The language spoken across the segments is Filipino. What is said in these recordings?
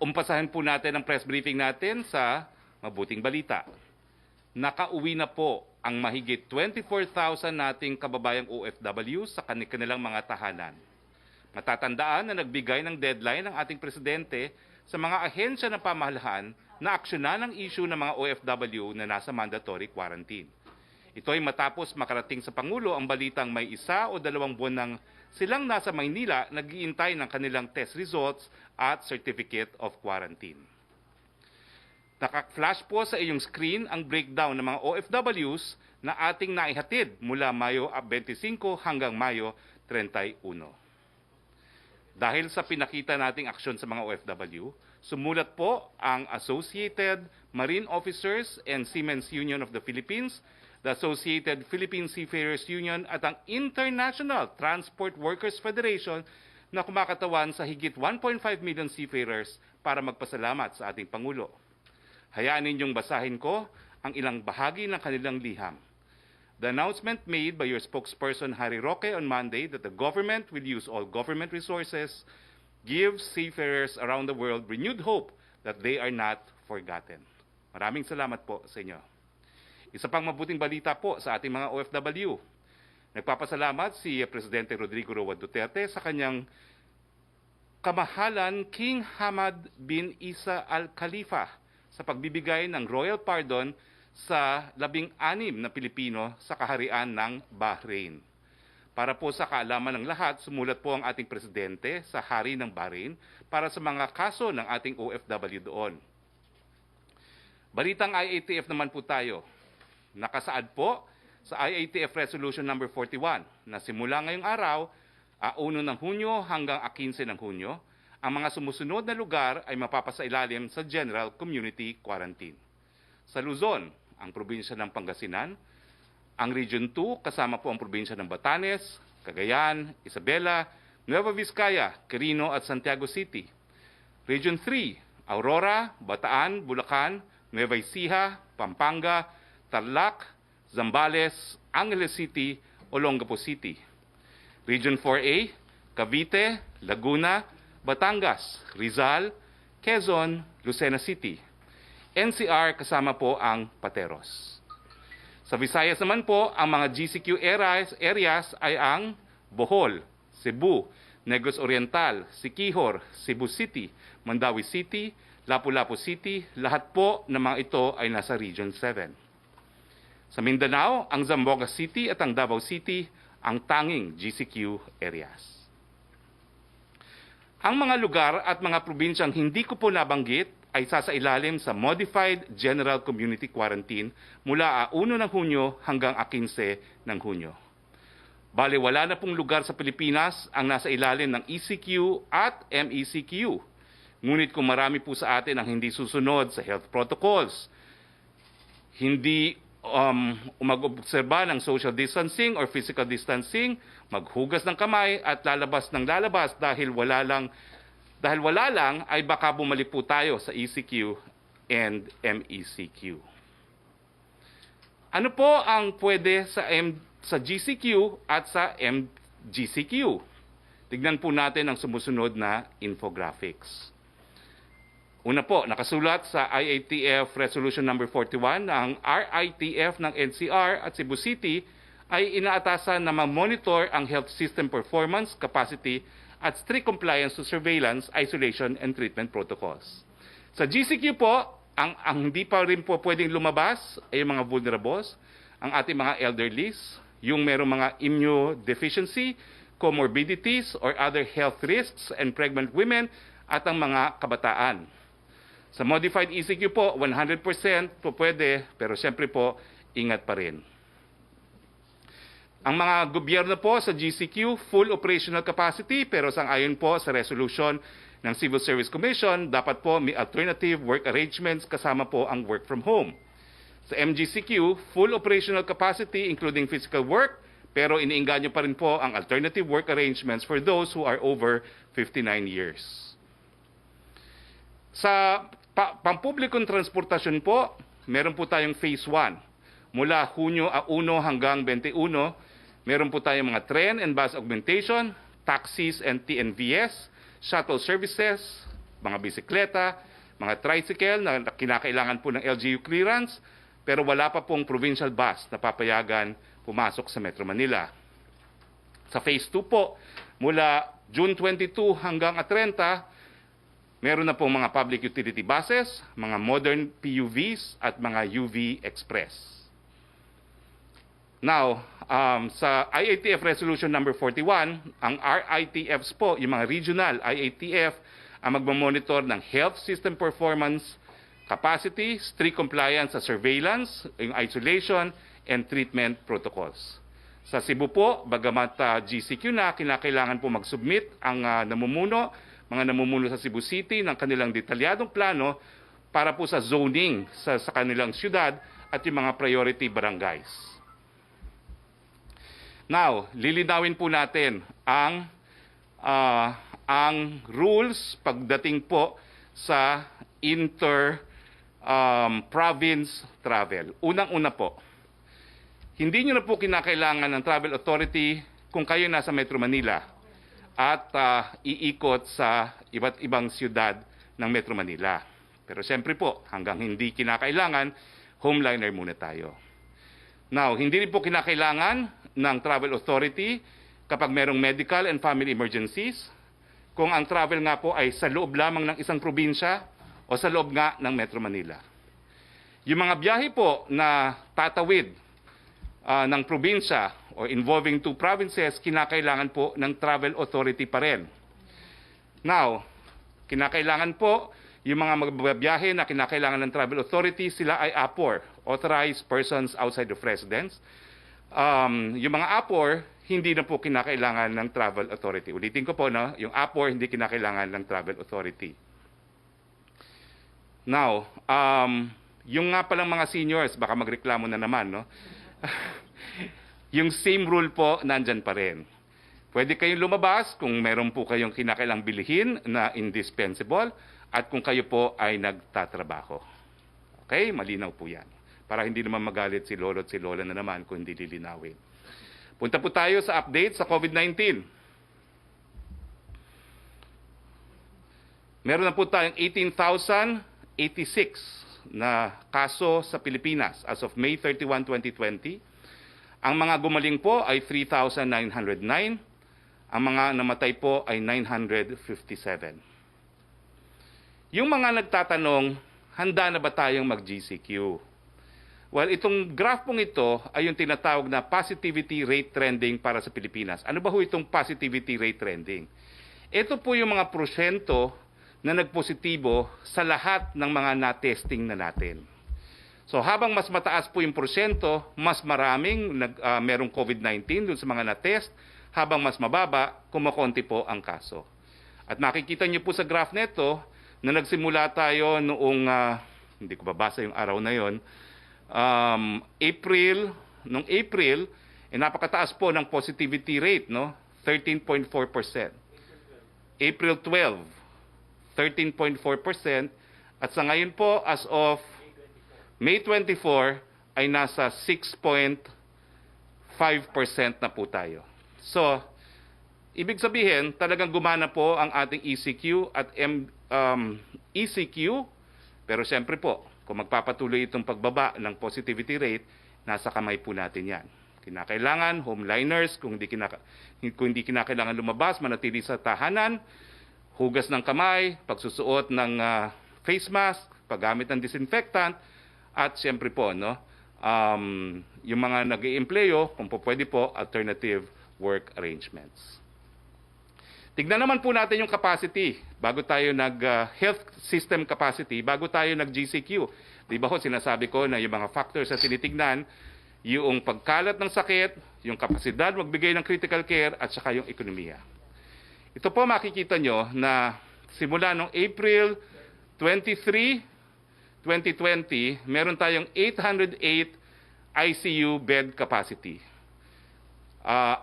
Umpasahin po natin ang press briefing natin sa mabuting balita. Nakauwi na po ang mahigit 24,000 nating kababayang OFW sa kanilang mga tahanan. Matatandaan na nagbigay ng deadline ng ating presidente sa mga ahensya ng pamahalaan na aksyonan ang issue ng mga OFW na nasa mandatory quarantine. Ito ay matapos makarating sa Pangulo ang balitang may 1 o 2 buwan nang silang nasa Maynila nag-iintay ng kanilang test results at certificate of quarantine. Naka-flash po sa iyong screen ang breakdown ng mga OFWs na ating naihatid mula Mayo 25 hanggang Mayo 31. Dahil sa pinakita nating aksyon sa mga OFW, sumulat po ang Associated Marine Officers and Seamen's Union of the Philippines, the Associated Philippine Seafarers Union at ang International Transport Workers Federation na kumakatawan sa higit 1.5 million seafarers para magpasalamat sa ating Pangulo. Hayaan ninyong basahin ko ang ilang bahagi ng kanilang liham. The announcement made by your spokesperson Harry Roque on Monday that the government will use all government resources gives seafarers around the world renewed hope that they are not forgotten. Maraming salamat po sa inyo. Isa pang mabuting balita po sa ating mga OFW. Nagpapasalamat si Presidente Rodrigo Roa Duterte sa kanyang kamahalan King Hamad bin Isa Al Khalifa sa pagbibigay ng royal pardon sa 16 na Pilipino sa kaharian ng Bahrain. Para po sa kaalaman ng lahat, sumulat po ang ating presidente sa hari ng Bahrain para sa mga kaso ng ating OFW doon. Balitang IATF naman po tayo. Nakasaad po sa IATF Resolution number 41 na simula ngayong araw, 1 ng Hunyo hanggang 15 ng Hunyo, ang mga sumusunod na lugar ay mapapasailalim sa General Community Quarantine. Sa Luzon, ang probinsya ng Pangasinan, ang Region 2 kasama po ang probinsya ng Batanes, Cagayan, Isabela, Nueva Vizcaya, Quirino at Santiago City. Region 3, Aurora, Bataan, Bulacan, Nueva Ecija, Pampanga, Tarlac, Zambales, Angeles City, Olongapo City. Region 4A, Cavite, Laguna, Batangas, Rizal, Quezon, Lucena City. NCR kasama po ang Pateros. Sa Visayas naman po, ang mga GCQ areas ay ang Bohol, Cebu, Negros Oriental, Siquijor, Cebu City, Mandawi City, Lapu-Lapu City, lahat po ng mga ito ay nasa Region 7. Sa Mindanao, ang Zamboanga City at ang Davao City ang tanging GCQ areas. Ang mga lugar at mga probinsyang hindi ko po nabanggit ay sasailalim sa Modified General Community Quarantine mula 1 ng Hunyo hanggang 15 ng Hunyo. Bale, wala na pong lugar sa Pilipinas ang nasa ilalim ng ECQ at MECQ. Ngunit kung marami po sa atin ang hindi susunod sa health protocols, hindi mag-obserba ng social distancing or physical distancing, maghugas ng kamay at lalabas ng lalabas dahil wala lang ay baka bumalik po tayo sa ECQ and MECQ. Ano po ang pwede sa GCQ at sa MGCQ? Tignan po natin ang sumusunod na infographics. Una po, nakasulat sa IATF Resolution number 41 na ang RITF ng NCR at Cebu City ay inaatasan na ma-monitor ang health system performance, capacity, at strict compliance to surveillance, isolation, and treatment protocols. Sa GCQ po, ang hindi pa rin po pwedeng lumabas ay yung mga vulnerables, ang ating mga elderlies, yung merong mga immunodeficiency, comorbidities, or other health risks, and pregnant women, at ang mga kabataan. Sa modified ECQ po, 100% po pwede, pero siyempre po, ingat pa rin. Ang mga gobyerno po sa GCQ, full operational capacity, pero sang-ayon po sa resolution ng Civil Service Commission, dapat po may alternative work arrangements kasama po ang work from home. Sa MGCQ, full operational capacity including physical work, pero iniinganyo pa rin po ang alternative work arrangements for those who are over 59 years. Sa pampublikong transportasyon po, meron po tayong phase 1. Mula Hunyo 1 hanggang 21, meron po tayong mga train and bus augmentation, taxis and TNVS, shuttle services, mga bisikleta, mga tricycle na kinakailangan po ng LGU clearance, pero wala pa pong provincial bus na papayagan pumasok sa Metro Manila. Sa Phase 2 po, mula June 22 hanggang 30, meron na pong mga public utility buses, mga modern PUVs at mga UV Express. Now, sa IATF Resolution number 41, ang RITFs po, yung mga regional IATF, ang magmamonitor ng health system performance, capacity, strict compliance sa surveillance, yung isolation, and treatment protocols. Sa Cebu po, bagamat GCQ na, kinakailangan po mag-submit ang mga namumuno sa Cebu City ng kanilang detalyadong plano para po sa zoning sa kanilang syudad at yung mga priority barangays. Now, lilinawin po natin ang rules pagdating po sa inter-province travel. Unang-una po, hindi nyo na po kinakailangan ng travel authority kung kayo nasa Metro Manila at iikot sa iba't ibang siyudad ng Metro Manila. Pero siyempre po, hanggang hindi kinakailangan, homeliner muna tayo. Now, hindi rin po kinakailangan ng travel authority kapag merong medical and family emergencies, kung ang travel nga po ay sa loob lamang ng isang probinsya o sa loob nga ng Metro Manila. Yung mga biyahe po na tatawid ng probinsya o involving 2 provinces, kinakailangan po ng travel authority pa rin. Now, kinakailangan po yung mga magbabiyahe na kinakailangan ng travel authority, sila ay APOR, Authorized Persons Outside of Residence. Yung mga APOR, hindi na po kinakailangan ng travel authority. Ulitin ko po, no? Yung APOR, hindi kinakailangan ng travel authority. Now, yung nga palang mga seniors, baka magreklamo na naman, no? Yung same rule po, nandyan pa rin. Pwede kayong lumabas kung meron po kayong kinakailang bilihin na indispensable at kung kayo po ay nagtatrabaho. Okay? Malinaw po yan. Para hindi naman magalit si lolo at si lola na naman kung hindi lilinawin. Punta po tayo sa update sa COVID-19. Meron na po tayong 18,086 na kaso sa Pilipinas as of May 31, 2020. Ang mga gumaling po ay 3,909. Ang mga namatay po ay 957. Yung mga nagtatanong, handa na ba tayong mag-GCQ? Well, itong graph pong ito ay yung tinatawag na positivity rate trending para sa Pilipinas. Ano ba ho itong positivity rate trending? Ito po yung mga porsyento na nagpositibo sa lahat ng mga na-testing na natin. So habang mas mataas po yung porsyento, mas maraming merong COVID-19 dun sa mga na-test, habang mas mababa, kumakonti po ang kaso. At makikita niyo po sa graph nito na nagsimula tayo noong, hindi ko babasa yung araw na yon, noong April, napakataas po ng positivity rate, no? 13.4%. April 12. 13.4%, at sa ngayon po as of May 24 ay nasa 6.5% na po tayo. So, ibig sabihin, talagang gumana po ang ating ECQ at ECQ, pero siyempre po, kung magpapatuloy itong pagbaba ng positivity rate, nasa kamay po natin yan. Kinakailangan, homeliners, kung hindi kinakailangan lumabas, manatili sa tahanan, hugas ng kamay, pagsusuot ng face mask, paggamit ng disinfectant, at siyempre po, no, yung mga nag-iempleyo, kung po pwede po, alternative work arrangements. Tignan naman po natin yung capacity, bago tayo health system capacity, bago tayo nag-GCQ. Di ba ho, sinasabi ko na yung mga factors na tinitignan, yung pagkalat ng sakit, yung kapasidad magbigay ng critical care, at saka yung ekonomiya. Ito po makikita nyo na simula noong April 23, 2020, meron tayong 808 ICU bed capacity.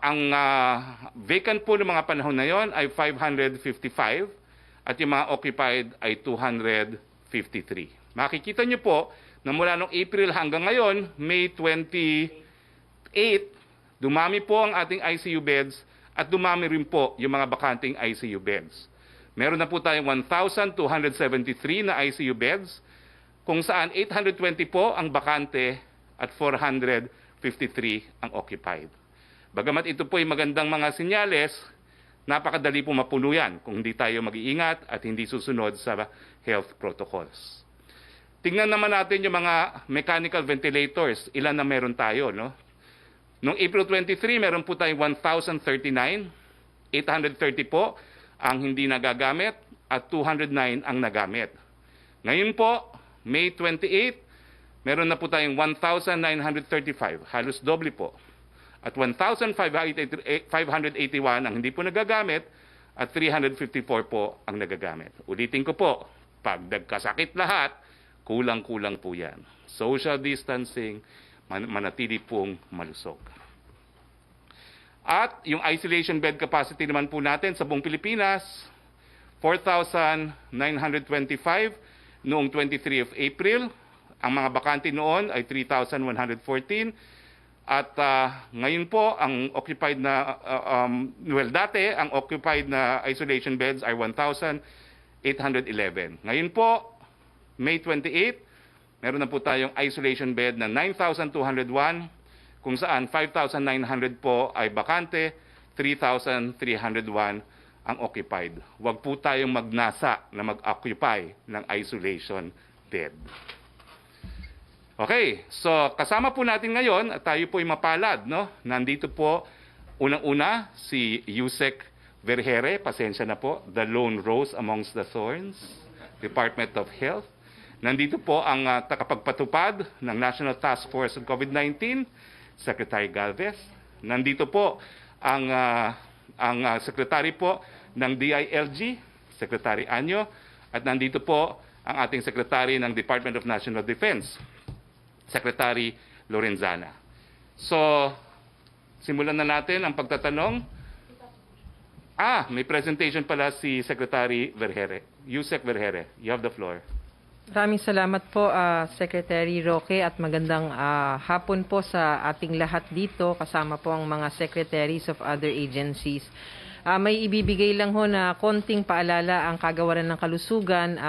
Ang vacant po ng mga panahon na yon ay 555 at yung mga occupied ay 253. Makikita nyo po na mula noong April hanggang ngayon, May 28, dumami po ang ating ICU beds at dumami rin po yung mga bakanting ICU beds. Meron na po tayong 1,273 na ICU beds, kung saan 820 po ang bakante at 453 ang occupied. Bagamat ito po ay magandang mga senyales, napakadali po mapuno yan kung hindi tayo mag-iingat at hindi susunod sa health protocols. Tingnan naman natin yung mga mechanical ventilators, ilan na meron tayo, no? Noong April 23, meron po tayong 1,039, 830 po ang hindi nagagamit at 209 ang nagamit. Ngayon po, May 28, meron na po tayong 1,935, halos doble po. At 1,581 ang hindi po nagagamit at 354 po ang nagagamit. Ulitin ko po, pag nagkasakit lahat, kulang-kulang po yan. Social distancing, manatili pong malusog. At yung isolation bed capacity naman po natin sa buong Pilipinas, 4,925 noong 23 of April. Ang mga bakante noon ay 3,114. At ngayon po, ang occupied na, dati, ang occupied na isolation beds ay 1,811. Ngayon po, May 28, meron na po tayong isolation bed na 9,201, kung saan 5,900 po ay bakante, 3,301 ang occupied. Huwag po tayong magnasa na mag-occupy ng isolation bed. Okay, so kasama po natin ngayon at tayo po ay mapalad, no? Nandito po unang-una si Yusek Vergere, pasensya na po, the lone rose amongst the thorns, Department of Health. Nandito po ang takapagpatupad ng National Task Force on COVID-19, Secretary Galvez. Nandito po ang Secretary po ng DILG, Secretary Anyo. At nandito po ang ating Secretary ng Department of National Defense, Secretary Lorenzana. So, simulan na natin ang pagtatanong. May presentation pala si Secretary Vergere. Yusek Vergere, you have the floor. Maraming salamat po, Secretary Roque, at magandang hapon po sa ating lahat dito, kasama po ang mga secretaries of other agencies. May ibibigay lang ho na konting paalala ang Kagawaran ng Kalusugan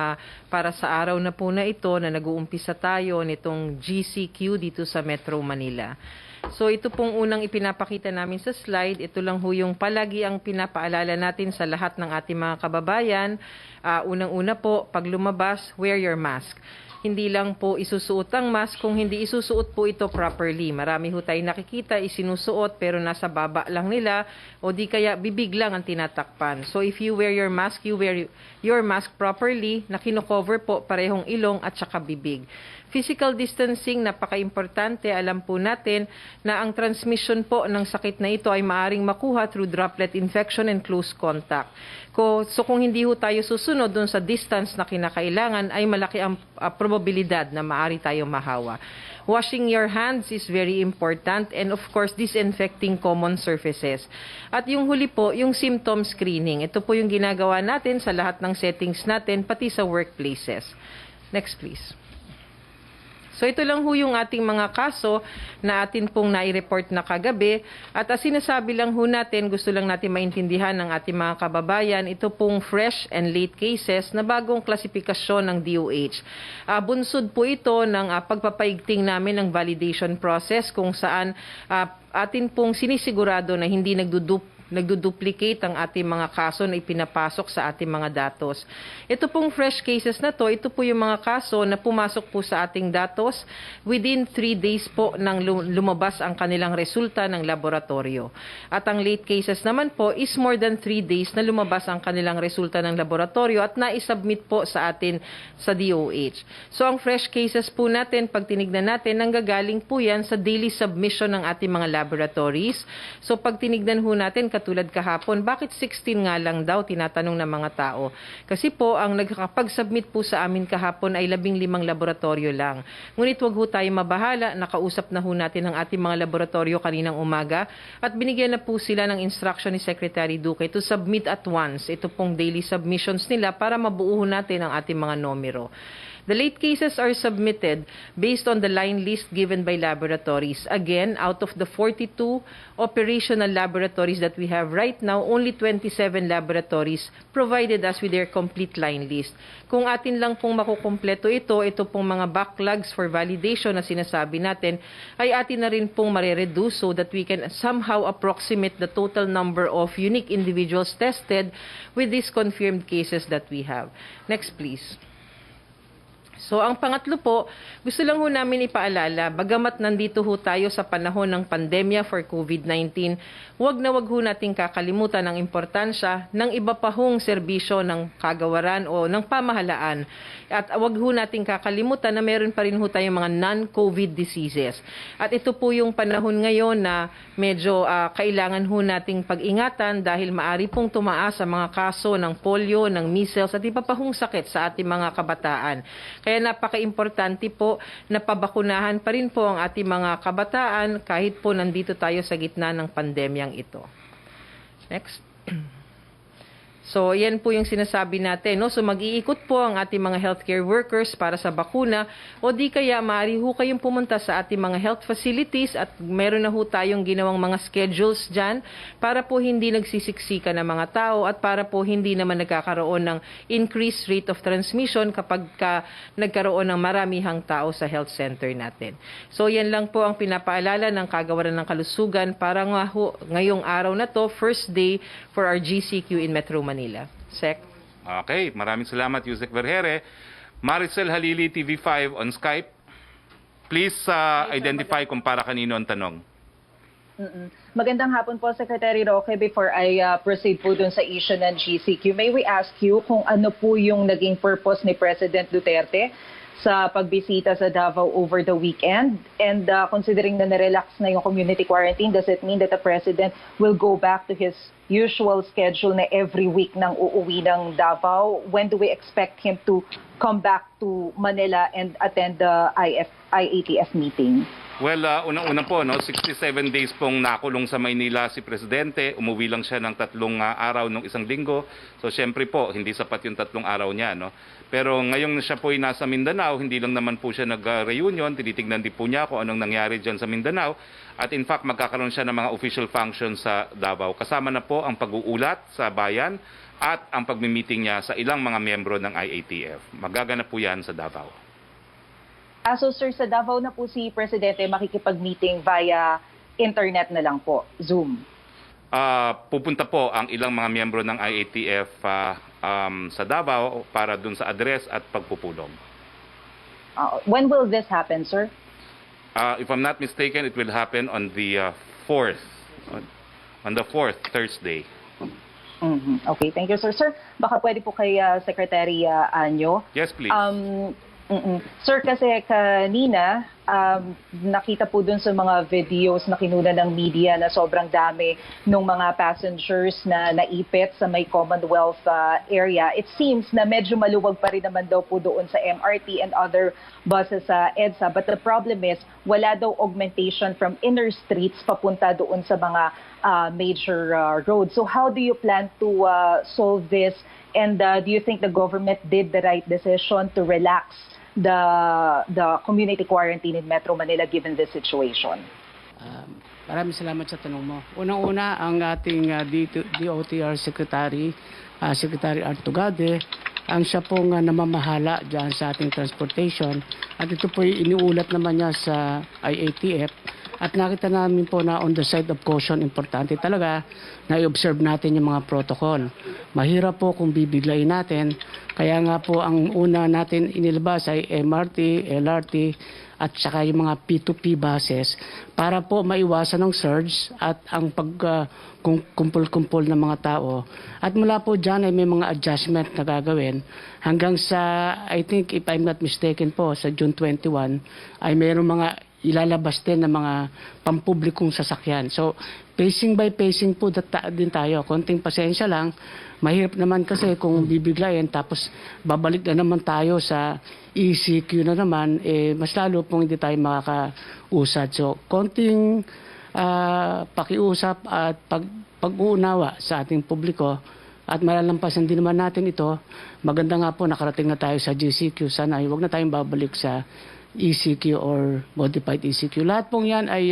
para sa araw na po na ito na nag-uumpisa tayo nitong GCQ dito sa Metro Manila. So ito pong unang ipinapakita namin sa slide, ito lang ho yung palagi ang pinapaalala natin sa lahat ng ating mga kababayan. Unang-una po, pag lumabas, wear your mask. Hindi lang po isusuot ang mask kung hindi isusuot po ito properly. Marami ho tayo nakikita, isinusuot pero nasa baba lang nila o di kaya bibig lang ang tinatakpan. So if you wear your mask, you wear your mask properly na kino-cover po parehong ilong at saka bibig. Physical distancing, napaka-importante. Alam po natin na ang transmission po ng sakit na ito ay maaring makuha through droplet infection and close contact. So kung hindi ho tayo susunod dun sa distance na kinakailangan, ay malaki ang probabilidad na maaari tayo mahawa. Washing your hands is very important, and of course, disinfecting common surfaces. At yung huli po, yung symptom screening. Ito po yung ginagawa natin sa lahat ng settings natin, pati sa workplaces. Next please. So ito lang ho yung ating mga kaso na atin pong nai-report na kagabi. At sinasabi lang ho natin, gusto lang natin maintindihan ng ating mga kababayan, ito pong fresh and late cases na bagong klasifikasyon ng DOH. Bunsod po ito ng pagpapaigting namin ng validation process kung saan atin pong sinisigurado na hindi nagduduplicate ang ating mga kaso na ipinapasok sa ating mga datos. Ito pong fresh cases na to, ito po yung mga kaso na pumasok po sa ating datos within 3 days po nang lumabas ang kanilang resulta ng laboratorio. At ang late cases naman po is more than 3 days na lumabas ang kanilang resulta ng laboratorio at na-submit po sa atin sa DOH. So ang fresh cases po natin, pag tinignan natin, nanggagaling po yan sa daily submission ng ating mga laboratories. So pag tinignan ho natin, katulad kahapon, bakit 16 nga lang daw, tinatanong ng mga tao. Kasi po, ang nagkakapag-submit po sa amin kahapon ay 15 laboratorio lang. Ngunit wag ho tayo mabahala, nakausap na ho natin ang ating mga laboratorio kaninang umaga at binigyan na po sila ng instruction ni Secretary Duque to submit at once ito pong daily submissions nila para mabuo natin ang ating mga numero. The late cases are submitted based on the line list given by laboratories. Again, out of the 42 operational laboratories that we have right now, only 27 laboratories provided us with their complete line list. Kung atin lang pong makukumpleto ito pong mga backlogs for validation na sinasabi natin, ay atin na rin pong marereduce so that we can somehow approximate the total number of unique individuals tested with these confirmed cases that we have. Next, please. So, ang pangatlo po, gusto lang ho namin ipaalala, bagamat nandito ho tayo sa panahon ng pandemya for COVID-19, wag ho nating kakalimutan ang importansya ng iba pa hong serbisyo ng kagawaran o ng pamahalaan. At wag ho nating kakalimutan na meron pa rin ho tayong mga non-COVID diseases. At ito po yung panahon ngayon na medyo kailangan ho nating pag-ingatan dahil maari pong tumaas ang mga kaso ng polio, ng measles at iba pa hong sakit sa ating mga kabataan. Kaya napaka-importante po na pabakunahan pa rin po ang ating mga kabataan kahit po nandito tayo sa gitna ng pandemyang ito. Next. So, yan po yung sinasabi natin. No? So, mag-iikot po ang ating mga healthcare workers para sa bakuna o di kaya maaari ho kayong pumunta sa ating mga health facilities at meron na ho tayong ginawang mga schedules dyan para po hindi nagsisiksika ng mga tao at para po hindi naman nagkakaroon ng increased rate of transmission kapag nagkaroon ng maramihang tao sa health center natin. So, yan lang po ang pinapaalala ng Kagawaran ng Kalusugan para nga ho, ngayong araw na to, first day for our GCQ in Metro Manila. Sec. Okay, maraming salamat, Yusek Vergere. Maricel Halili, TV5 on Skype. Please identify kung para kanino ang tanong. Magandang hapon po, Secretary Roque. Before I proceed po dun sa issue ng GCQ, may we ask you kung ano po yung naging purpose ni President Duterte sa pagbisita sa Davao over the weekend? And considering na na-relax na yung community quarantine, does it mean that the President will go back to his usual schedule na every week nang uuwi ng Davao? When do we expect him to come back to Manila and attend the IATF meeting? Well, unang-una po, 67 days pong nakulong sa Maynila si Presidente. Umuwi lang siya ng 3 araw nung isang linggo. So, syempre po, hindi sapat yung 3 araw niya. No? Pero ngayong siya po ay nasa Mindanao, hindi lang naman po siya nag-reunion. Tinitignan din po niya kung anong nangyari dyan sa Mindanao. At in fact, magkakaroon siya ng mga official functions sa Davao. Kasama na po ang pag-uulat sa bayan at ang pagmi-meeting niya sa ilang mga miyembro ng IATF. Magaganap po yan sa Davao. So sir, sa Davao na po si Presidente makikipag-meeting via internet na lang po, Zoom? Pupunta po ang ilang mga miyembro ng IATF sa Davao para dun sa address at pagpupulong. When will this happen, sir? If I'm not mistaken, it will happen on the 4th. On the 4th, Thursday. Okay, thank you, sir. Sir, baka pwede po kay Secretary Anyo. Yes, please. Sir, kasi kanina, nakita po dun sa mga videos na kinuna ng media na sobrang dami ng mga passengers na naipit sa may Commonwealth area. It seems na medyo maluwag pa rin naman daw po doon sa MRT and other buses sa EDSA. But the problem is, wala daw augmentation from inner streets papunta doon sa mga major roads. So how do you plan to solve this? And do you think the government did the right decision to relax the community quarantine in Metro Manila given this situation? Maraming salamat sa tanong mo. Unang-una, ang ating DOTR Secretary Artugade, ang siya pong namamahala dyan sa ating transportation. At ito po iniulat naman niya sa IATF. At nakita namin po na on the side of caution, importante talaga na i-observe natin yung mga protocol. Mahirap po kung bibiglayin natin. Kaya nga po ang una natin inilabas ay MRT, LRT at saka yung mga P2P buses para po maiwasan ng surge at ang pagkumpul-kumpul ng mga tao. At mula po dyan ay may mga adjustment na gagawin hanggang sa, I think if I'm not mistaken po, sa June 21 ay mayroong mga ilalabas din ng mga pampublikong sasakyan. So, pacing by pacing po din tayo. Konting pasensya lang. Mahirap naman kasi kung bibiglayin tapos babalik na naman tayo sa ECQ na naman, mas lalo pong hindi tayo makakausad. So, konting pakiusap at pag-uunawa sa ating publiko at malalampasan din naman natin ito, maganda nga po nakarating na tayo sa GCQ. Sana ay huwag na tayong babalik sa ECQ or modified ECQ. Lahat pong yan ay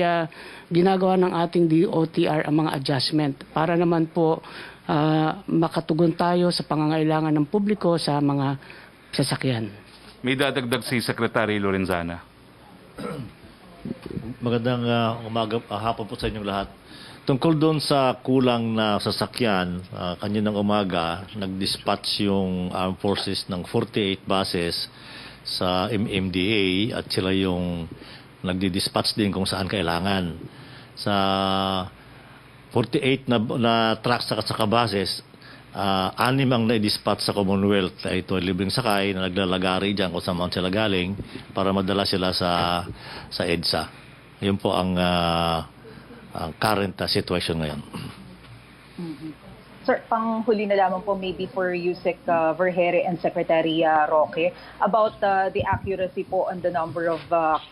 ginagawa ng ating DOTR ang mga adjustment para naman po makatugon tayo sa pangangailangan ng publiko sa mga sasakyan. May dadagdag si Secretary Lorenzana. Magandang hapon po sa inyong lahat. Tungkol doon sa kulang na sasakyan, kaninang umaga, nag-dispatch yung Armed Forces ng 48 buses sa MMDA at sila yung nagdi-dispatch din kung saan kailangan. Sa 48 na trucks at saka buses, 6 ang na-dispatch sa Commonwealth. Ito ay libreng sakay na naglalagari dyan kung saan sila galing para madala sila sa EDSA. Yun po ang current situation ngayon. Sir, panghuli na lamang po maybe for Yusek Vergere and Secretary Roque about the accuracy po on the number of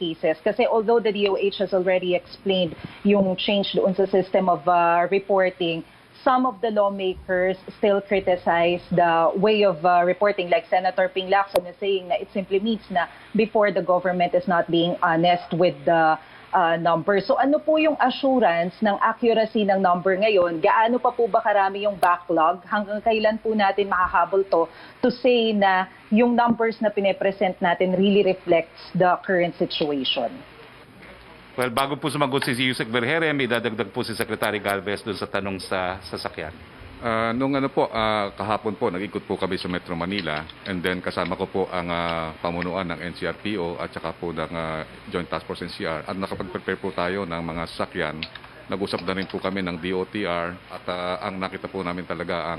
cases. Kasi although the DOH has already explained yung change doon sa system of reporting, some of the lawmakers still criticize the way of reporting, like Senator Ping Lacson is saying na it simply means na before the government is not being honest with the numbers. So ano po yung assurance ng accuracy ng number ngayon? Gaano pa po ba karami yung backlog? Hanggang kailan po natin makahabol to say na yung numbers na pine-present natin really reflects the current situation? Well, bago po sumagot si Yusek Vergere, may dadagdag po si Secretary Galvez doon sa tanong sa sasakyan. Kahapon po, nag-ikot po kami sa Metro Manila and then kasama ko po ang pamunuan ng NCRPO at saka po ng Joint Task Force NCR at nakapag-prepare po tayo ng mga sasakyan. Nag-usap na rin po kami ng DOTR at ang nakita po namin talaga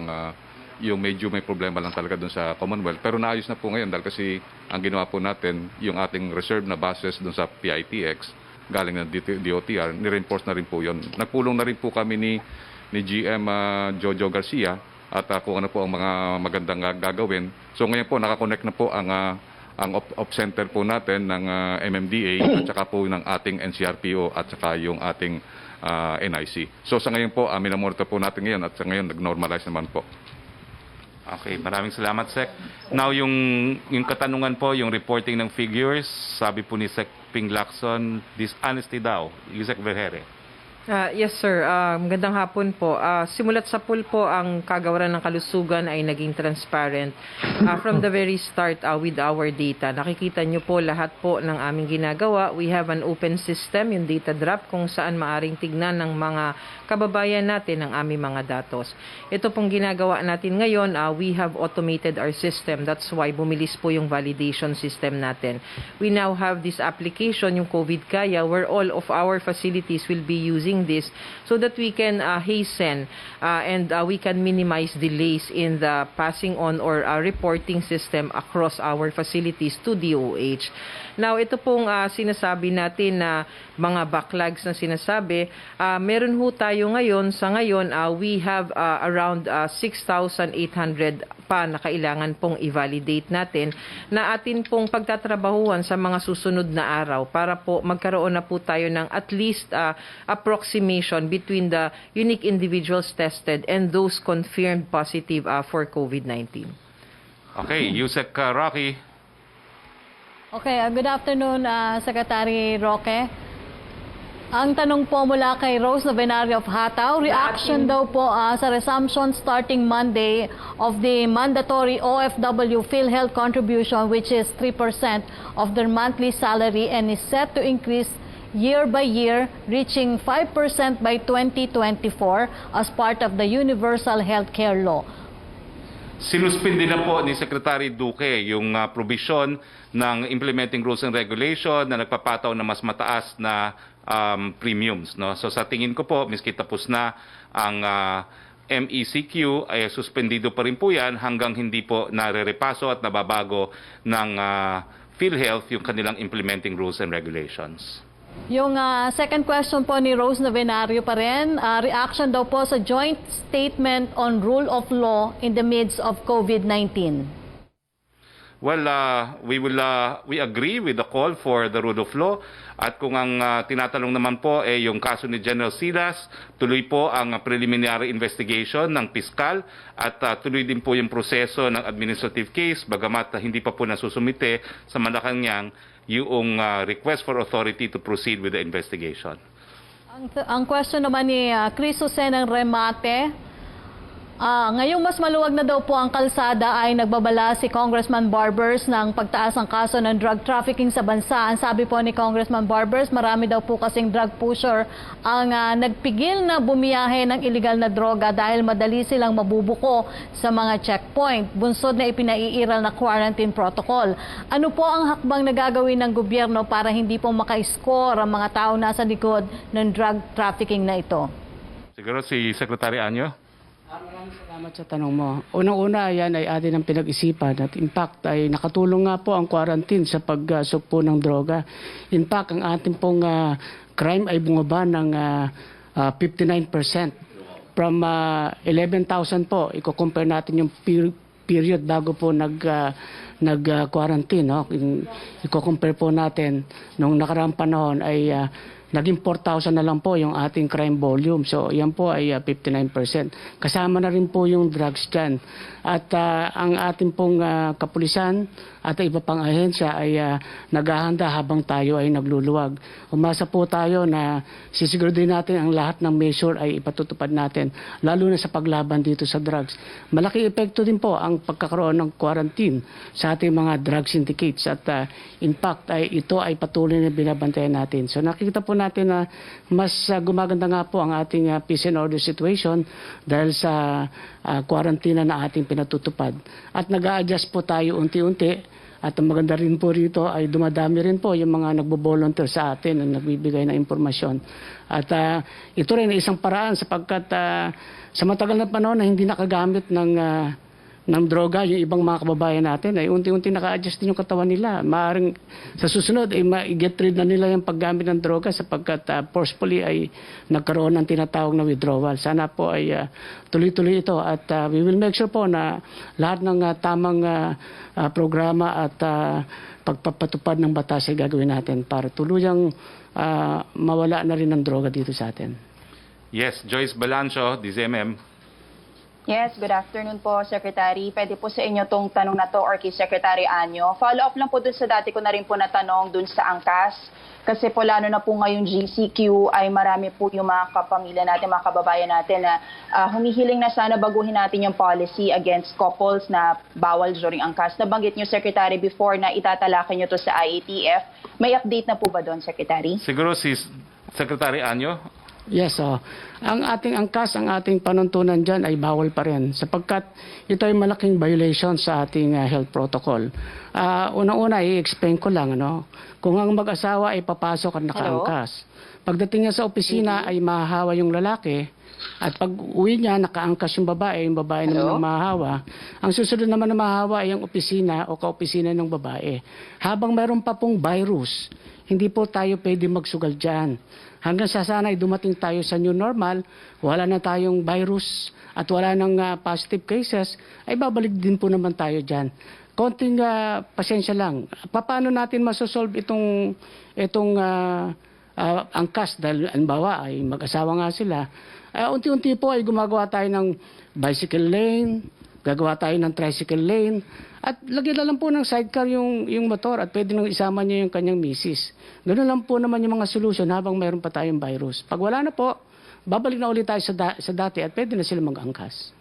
yung medyo may problema lang talaga doon sa Commonwealth. Pero naayos na po ngayon dahil kasi ang ginawa po natin, yung ating reserve na buses doon sa PITX, galing ng DOTR, ni-reinforce na rin po yun. Nagpulong na rin po kami ni GM Jojo Garcia at kung ano po ang mga magandang gagawin. So ngayon po nakakonect na po ang op center po natin ng MMDA at saka po ng ating NCRPO at saka yung ating NIC. So sa ngayon po, minamonitor po natin ngayon at sa ngayon nag-normalize naman po. Okay, maraming salamat, Sec. Now, yung katanungan po, yung reporting ng figures, sabi po ni Sec Ping Lacson, dishonesty daw. Yusek Vergere. Yes, sir. Magandang hapon po. Simulat sa pool po, ang kagawaran ng kalusugan ay naging transparent. From the very start with our data, nakikita nyo po lahat po ng aming ginagawa. We have an open system, yung data drop, kung saan maaring tignan ng mga kababayan natin ang aming mga datos. Ito pong ginagawa natin ngayon, we have automated our system. That's why bumilis po yung validation system natin. We now have this application, yung COVID Kaya, where all of our facilities will be using this so that we can hasten and we can minimize delays in the passing on or reporting system across our facilities to DOH. Now, ito pong sinasabi natin na mga backlogs na sinasabi, meron ho tayo ngayon, we have around 6,800 pa na kailangan pong i-validate natin na atin pong pagtatrabahuan sa mga susunod na araw para po magkaroon na po tayo ng at least approximation between the unique individuals tested and those confirmed positive for COVID-19. Okay, Yusek Roque. Okay, good afternoon, Secretary Roque. Ang tanong po mula kay Rose Novenario of Hataw, reaction daw po sa resumption starting Monday of the mandatory OFW PhilHealth contribution, which is 3% of their monthly salary and is set to increase year by year, reaching 5% by 2024 as part of the Universal Healthcare Law. Sinuspindi na po ni Secretary Duque yung provision ng implementing rules and regulation na nagpapataw na mas mataas na premiums. No? So sa tingin ko po, miski tapos na ang MECQ, ay suspendido pa rin po yan hanggang hindi po nare-repaso at nababago ng PhilHealth yung kanilang implementing rules and regulations. Yung second question po ni Rose Novenario pa rin, reaction daw po sa joint statement on rule of law in the midst of COVID-19. Well, we agree with the call for the rule of law. At kung ang tinatanong naman po yung kaso ni General Silas, tuloy po ang preliminary investigation ng piskal at tuloy din po yung proseso ng administrative case, bagamat hindi pa po nasusumite sa Malacañang yung request for authority to proceed with the investigation. Ang question naman ni Chris Jose ng Remate, ngayong mas maluwag na daw po ang kalsada ay nagbabala si Congressman Barbers ng pagtaas ng kaso ng drug trafficking sa bansa. Ang sabi po ni Congressman Barbers, marami daw po kasing drug pusher ang nagpigil na bumiyahe ng illegal na droga dahil madali silang mabubuko sa mga checkpoint. Bunsod na ipinaiiral na quarantine protocol. Ano po ang hakbang na gagawin ng gobyerno para hindi po maka-score ang mga tao nasa likod ng drug trafficking na ito? Siguro si Secretary Anyo. Maraming salamat sa tanong mo. Unang-una, yan ay atin ang pinag-isipan at in fact ay nakatulong nga po ang quarantine sa pagsugpo ng droga. In fact, ang ating pong crime ay bumaba ng 59%. From 11,000 po, i-compare natin yung period bago po nag-quarantine. I-compare po natin nung nakaraang panahon ay naging 4,000 na lang po yung ating crime volume. So, yan po ay 59%. Kasama na rin po yung drugs dyan. At ang ating pong kapulisan at iba pang ahensya ay naghahanda habang tayo ay nagluluwag. Umasa po tayo na sisiguraduhin natin ang lahat ng measure ay ipatutupad natin, lalo na sa paglaban dito sa drugs. Malaki epekto din po ang pagkakaroon ng quarantine sa ating mga drug syndicates at in fact ay ito ay patuloy na binabantayan natin. So nakikita po natin na mas gumaganda nga po ang ating peace and order situation dahil sa quarantine na ating pinatutupad. At nag-a-adjust po tayo unti-unti. At ang maganda rin po rito ay dumadami rin po yung mga nagbo-volunteer sa atin at nagbibigay ng impormasyon. At ito rin ay isang paraan sapagkat sa matagal na panahon na hindi nakagamit ng droga yung ibang mga kababayan natin ay unti-unti naka-adjust din yung katawan nila. Maaaring sa susunod ay ma-get rid na nila yung paggamit ng droga sapagkat forcefully ay nagkaroon ng tinatawag na withdrawal. Sana po ay tuloy-tuloy ito at we will make sure po na lahat ng tamang programa at pagpapatupad ng batas ay gagawin natin para tuluyang mawala na rin ng droga dito sa atin. Yes, Joyce Balancho, DZMM. Yes, good afternoon po, Secretary. Pwede po sa inyo tong tanong na to or kay Secretary Anyo. Follow-up lang po dun sa dati ko na rin po natanong dun sa angkas. Kasi po lalo na po ngayong GCQ ay marami po yung mga kapamilya natin, mga kababayan natin na humihiling na sana baguhin natin yung policy against couples na bawal during angkas. Nabanggit nyo, Secretary, before na itatalakan nyo to sa IATF. May update na po ba doon, Secretary? Siguro si Secretary Anyo. Yes, ang ating angkas, ang ating panuntunan dyan ay bawal pa rin sapagkat ito ay malaking violation sa ating health protocol. Unang-una, i-explain ko lang, kung ang mag-asawa ay papasok at nakaangkas, pagdating niya sa opisina ay mahahawa yung lalaki at pag uwi niya, nakaangkas yung babae naman ang mahahawa. Ang susunod naman na mahahawa ay ang opisina o kaopisina ng babae. Habang meron pa pong virus, hindi po tayo pwede magsugal dyan. Hanggang sa sana ay dumating tayo sa new normal, wala na tayong virus at wala nang positive cases, ay babalik din po naman tayo dyan. Konting pasensya lang. Paano natin masosolve itong angkas dahil anbawa ay mag-asawa nga sila. Unti-unti po ay gumagawa tayo ng bicycle lane, gagawa tayo ng tricycle lane, at lagyan na lang po ng sidecar yung motor at pwede nang isama niya yung kanyang misis. Ganoon lang po naman yung mga solusyon habang mayroon pa tayong virus. Pag wala na po, babalik na ulit tayo sa dati at pwede na sila mag-angkas.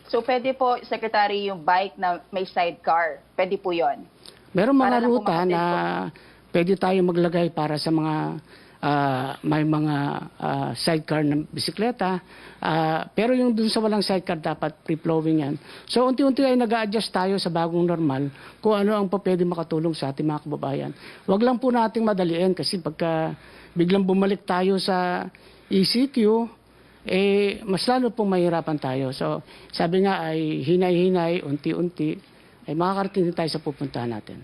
So pwede po, Secretary, yung bike na may sidecar. Pwede po yon. Meron mga ruta na pwede tayo maglagay para sa mga may mga sidecar ng bisikleta, pero yung dun sa walang sidecar dapat free-flowing yan. So unti-unti ay nag-a-adjust tayo sa bagong normal kung ano ang pwede makatulong sa ating mga kababayan. Huwag lang po nating madaliin kasi pagka biglang bumalik tayo sa ECQ, mas lalo pong mahirapan tayo. So sabi nga ay hinay-hinay, unti-unti, ay makakarating din tayo sa pupuntahan natin.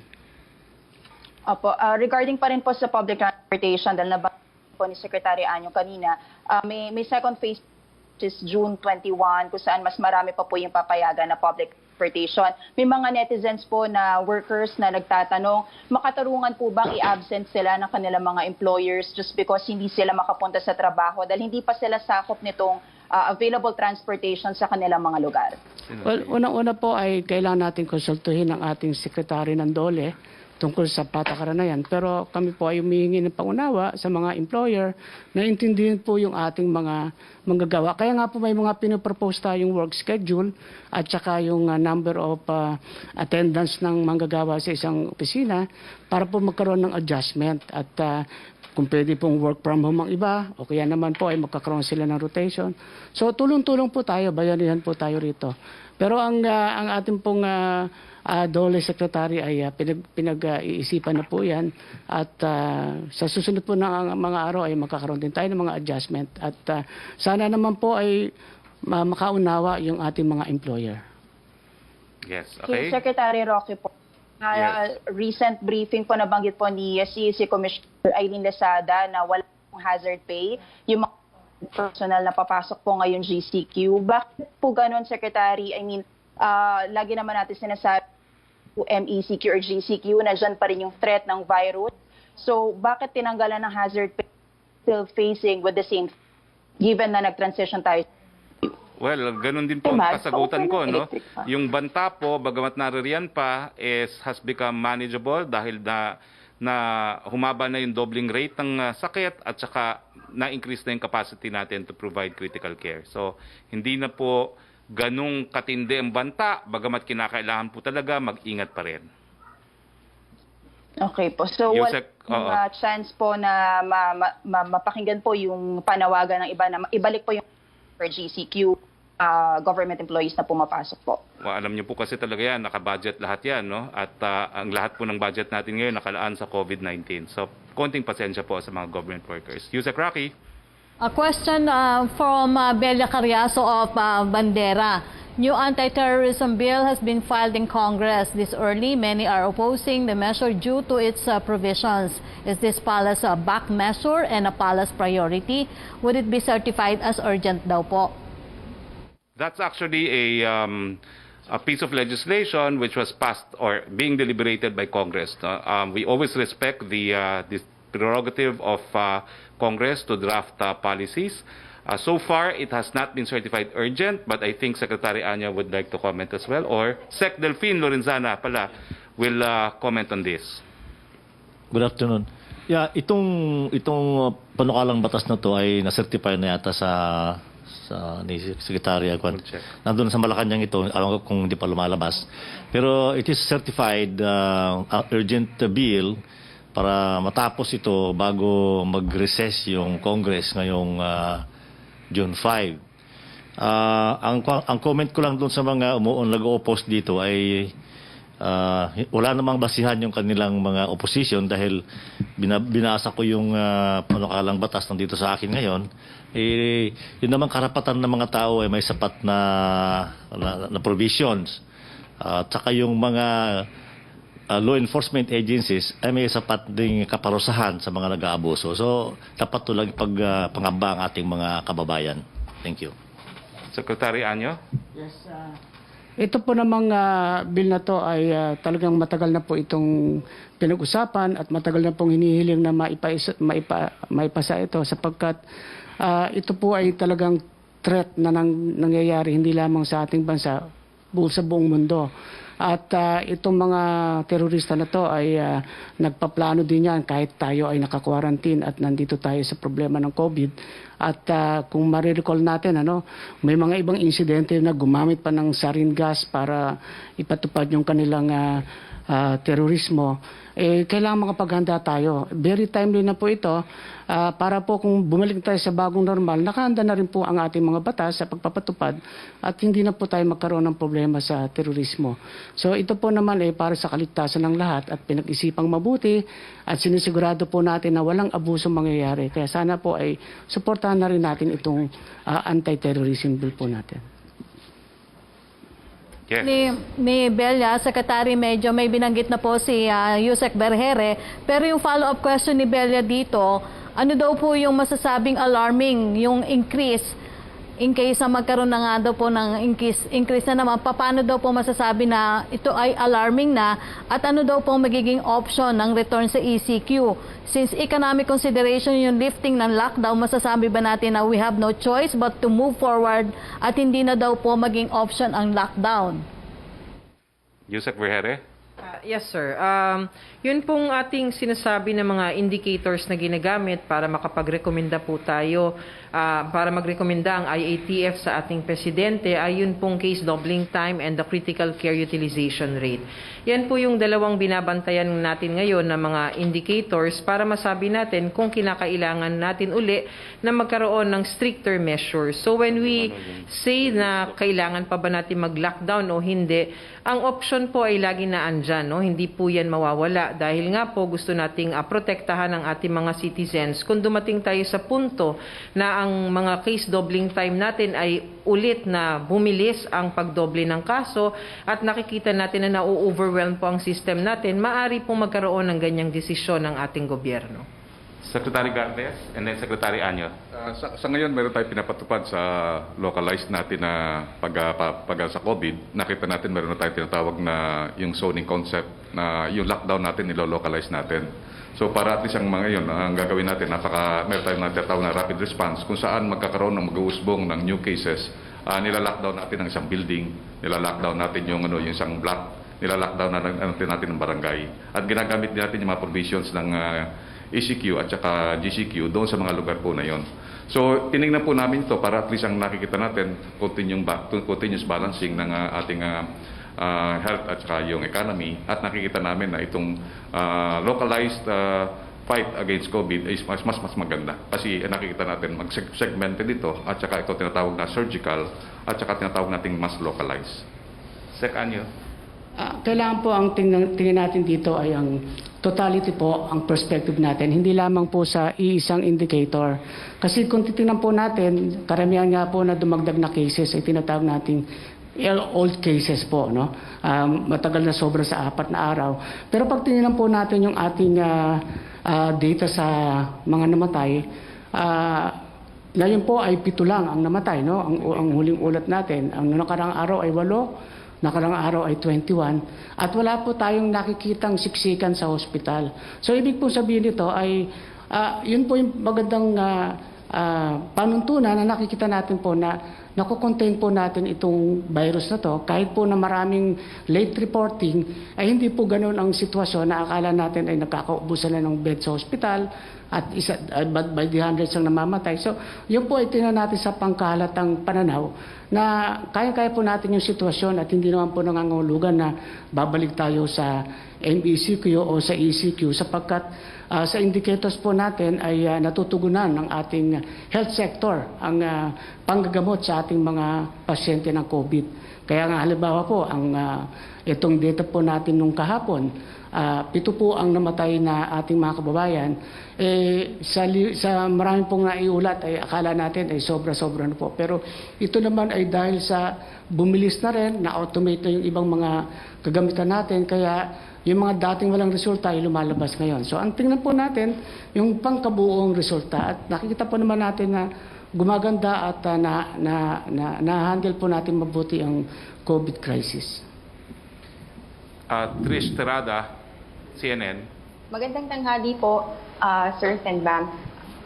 Opo, regarding pa rin po sa public transportation, dahil nabanggit po ni Secretary Anyo kanina, may second phase which is June 21 kung saan mas marami pa po yung papayagan na public transportation. May mga netizens po na workers na nagtatanong, makatarungan po bang i-absent sila ng kanilang mga employers just because hindi sila makapunta sa trabaho dahil hindi pa sila sakop nitong available transportation sa kanilang mga lugar? Well, unang-una po ay kailangan natin konsultuhin ang ating sekretary ng DOLE tungkol sa patakaran na yan. Pero kami po ay humihingi ng pangunawa sa mga employer na intindihin po yung ating mga manggagawa. Kaya nga po may mga pinopropose tayong work schedule at saka yung number of attendance ng manggagawa sa isang opisina para po magkaroon ng adjustment at kung pwede pong work from home ang iba o kaya naman po ay magkakaroon sila ng rotation. So tulong-tulong po tayo, bayanihan po tayo rito. Pero ang ating pong DOLE Secretary ay pinag-iisipan na po yan at sa susunod po ng mga araw ay magkakaroon din tayo ng mga adjustment at sana naman po ay makaunawa yung ating mga employer. Yes, Kay okay. Secretary Roque po, recent briefing po nabanggit po ni CEC Commissioner Eileen Lesada na wala pong hazard pay. Yung mga personal na papasok po ngayon GCQ. Bakit po ganun, Secretary? I mean, lagi naman natin sinasabi MECQ or GCQ na dyan pa rin yung threat ng virus. So, bakit tinanggalan ng hazard pay still facing with the same given na nag-transition tayo? Well, ganun din po ang kasagutan ko, no? Yung banta po, bagamat naririyan pa, has become manageable dahil na humaba na yung doubling rate ng sakit at saka na-increase na yung capacity natin to provide critical care. So, hindi na po ganung katindi ang banta, bagamat kinakailangan po talaga mag-ingat pa rin. Okay po. So, wala chance po na mapakinggan po yung panawagan ng iba na ibalik po yung for GCQ government employees na pumapasok po. Well, alam niyo po kasi talaga yan, naka-budget lahat yan, no? At ang lahat po ng budget natin ngayon nakalaan sa COVID-19. So, konting pasensya po sa mga government workers. Yusek Roque. A question from Belia Carriazo of Bandera. New anti-terrorism bill has been filed in Congress this early. Many are opposing the measure due to its provisions. Is this palace a back measure and a palace priority? Would it be certified as urgent daw po? That's actually a piece of legislation which was passed or being deliberated by Congress. We always respect the prerogative of Congress to draft policies. So far, it has not been certified urgent, but I think Secretary Anya would like to comment as well, or Sec. Delphine Lorenzana pala will comment on this. Good afternoon. Yeah, itong panukalang batas na to ay na-certify na yata sa ni Secretary Agwan. Nandun sa Malacañang ito, alam ko kung hindi pa lumalabas. Pero it is certified urgent bill para matapos ito bago mag-recess yung Congress ngayong June 5. Ang comment ko lang doon sa mga nag-o-oppose dito ay wala namang basihan yung kanilang mga opposition dahil binasa ko yung panukalang batas nandito sa akin ngayon. Yun naman karapatan ng mga tao ay may sapat na provisions. At saka yung mga law enforcement agencies ay may sapat ding kaparusahan sa mga nag-aabuso. So, dapat tulang pangamba ang ating mga kababayan. Thank you. Secretary Anyo? Yes, ito po namang bill na to ay talagang matagal na po itong pinag-usapan at matagal na pong hinihiling na maipasa ito sapagkat ito po ay talagang threat na nangyayari hindi lamang sa ating bansa, sa buong mundo. At itong mga terorista na to ay nagpaplano din yan kahit tayo ay naka-quarantine at nandito tayo sa problema ng COVID. At kung marirecall natin, may mga ibang insidente na gumamit pa ng sarin gas para ipatupad yung kanilang terorismo. Kailangan makapaghanda tayo. Very timely na po ito para po kung bumalik tayo sa bagong normal, nakahanda na rin po ang ating mga batas sa pagpapatupad at hindi na po tayo magkaroon ng problema sa terorismo. So ito po naman ay para sa kaligtasan ng lahat at pinag-isipang mabuti at sinisigurado po natin na walang abuso mangyayari. Kaya sana po ay suportahan na rin natin itong anti-terrorism bill po natin. Yes. Ni Belia, Secretary, medyo may binanggit na po si Yusek Berhere. Pero yung follow-up question ni Belia dito, ano daw po yung masasabing alarming, yung increase in case na magkaroon na nga daw po ng increase na naman, paano daw po masasabi na ito ay alarming na at ano daw po magiging option ng return sa ECQ? Since economic consideration yung lifting ng lockdown, masasabi ba natin na we have no choice but to move forward at hindi na daw po maging option ang lockdown? Yusek Vergere? Yes, sir. Yun pong ating sinasabi na mga indicators na ginagamit para makapagrekomenda po tayo, para magrekomenda ang IATF sa ating presidente ay yun pong case doubling time and the critical care utilization rate. Yan po yung dalawang binabantayan natin ngayon na mga indicators para masabi natin kung kinakailangan natin uli na magkaroon ng stricter measures. So when we say na kailangan pa ba natin mag-lockdown o hindi, ang option po ay lagi na andyan, no? Hindi po yan mawawala dahil nga po gusto nating protektahan ang ating mga citizens. Kung dumating tayo sa punto na ang mga case doubling time natin ay ulit na bumilis ang pagdoble ng kaso at nakikita natin na na-overwhelm po ang system natin, maaari pong magkaroon ng ganyang desisyon ng ating gobyerno. Secretary Gardes and then Secretary Anyo. Sa ngayon, meron tayo pinapatupad sa localized natin na pag sa COVID. Nakita natin meron na tayo tinatawag na yung zoning concept na yung lockdown natin nilo-localize natin. So para at least ang mga yun, ang gagawin natin, meron tayong tinatawag na rapid response kung saan magkakaroon ng mag-uusbong ng new cases. Nila-lockdown natin ang isang building, nila-lockdown natin yung isang block, nila-lockdown natin ang barangay. At ginagamit din natin yung mga provisions ng ECQ at saka GCQ doon sa mga lugar po na yon. So, tinignan po namin ito para at least ang nakikita natin, continuous balancing ng ating health at saka yung economy. At nakikita namin na itong localized fight against COVID is mas maganda. Kasi nakikita natin mag-segmented ito at saka ito tinatawag na surgical at saka tinatawag nating mas localized. Sec Anyo. Kailangan po ang tingnan natin dito ay ang totality po, ang perspective natin, hindi lamang po sa iisang indicator. Kasi kung titingnan po natin, karamihan nga po na dumagdag na cases ay tinatawag nating old cases po, no? Matagal na sobra sa 4 na araw. Pero pag tingnan po natin yung ating data sa mga namatay, ngayon po ay 7 lang ang namatay, no? Ang huling ulat natin, ang nakaraang araw ay 8, nakarang araw ay 21 at wala po tayong nakikitang siksikan sa hospital. So ibig po sabihin nito ay yun po yung magandang panuntunan na nakikita natin po na nakukontain po natin itong virus na to kahit po na maraming late reporting ay hindi po ganoon ang sitwasyon na akala natin ay nagkakaubusan na ng bed sa hospital at by the hundreds ang namamatay. So yun po ay tingnan natin sa pangkahalatang pananaw na kaya-kaya po natin yung sitwasyon at hindi naman po nangangahulugan na babalik tayo sa MECQ o sa ECQ sapagkat sa indicators po natin ay natutugunan ng ating health sector ang panggagamot sa ating mga pasyente ng COVID. Kaya nga halimbawa po, itong data po natin nung kahapon, 7 po ang namatay na ating mga kababayan. Sa marami pong naiulat ay akala natin ay sobra-sobra na po. Pero ito naman ay dahil sa bumilis na rin, na-automate na yung ibang mga kagamitan natin. Kaya yung mga dating walang resulta ay lumalabas ngayon. So ang tingnan po natin yung pangkabuong resulta at nakikita po naman natin na gumaganda at na-handle po natin mabuti ang COVID crisis. Trish Terada, CNN. Magandang tanghali po, Sir and Ma'am.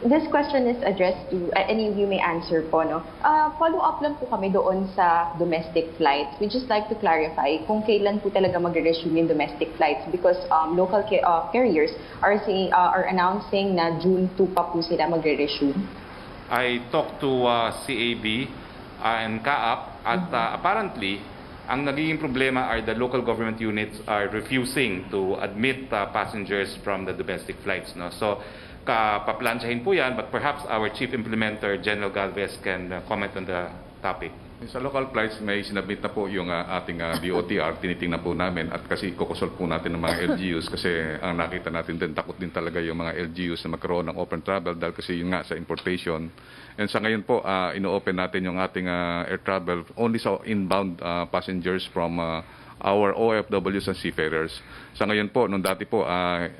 This question is addressed to, any of you may answer po, no? Follow-up lang po kami doon sa domestic flights. We just like to clarify kung kailan po talaga mag-resume yung domestic flights because local carriers are announcing na June 2 pa po sila magre-resume. I talked to CAB and CAAP at apparently, ang nagiging problema are the local government units are refusing to admit passengers from the domestic flights. No? So, paplansyahin po yan, but perhaps our Chief Implementer, General Galvez, can comment on the topic. Sa local flights, may sinabit na po yung ating DOTR, tinitingnan po namin at kasi kukonsult po natin ng mga LGUs kasi ang nakita natin din, takot din talaga yung mga LGUs na magkaroon ng open travel dahil kasi yun nga sa importation. And sa ngayon po, ino-open natin yung ating air travel only sa inbound passengers from our OFWs and seafarers. Sa ngayon po, nung dati po,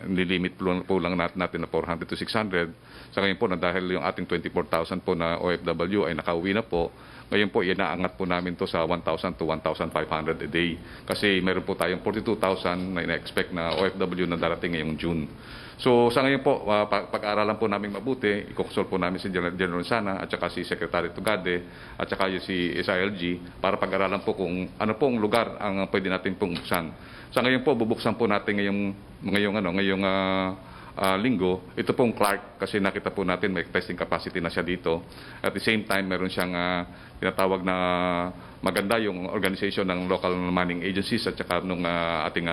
nilimit po lang natin na 400 to 600. Sa ngayon po, na dahil yung ating 24,000 po na OFW ay nakauwi na po, ngayon po, inaangat po namin to sa 1,000 to 1,500 a day. Kasi meron po tayong 42,000 na ina-expect na OFW na darating ngayong June. So sa ngayon po, pag-aaralan po namin mabuti, i-consult po namin si General Sana at saka si Secretary Tugade at saka si SILG para pag-aralan po kung ano pong lugar ang pwede natin pong buksan. Sa ngayon po, bubuksan po natin ngayong linggo, ito pong Clark kasi nakita po natin may testing capacity na siya dito. At the same time, meron siyang tinatawag na maganda yung organization ng local manning agencies at saka nung ating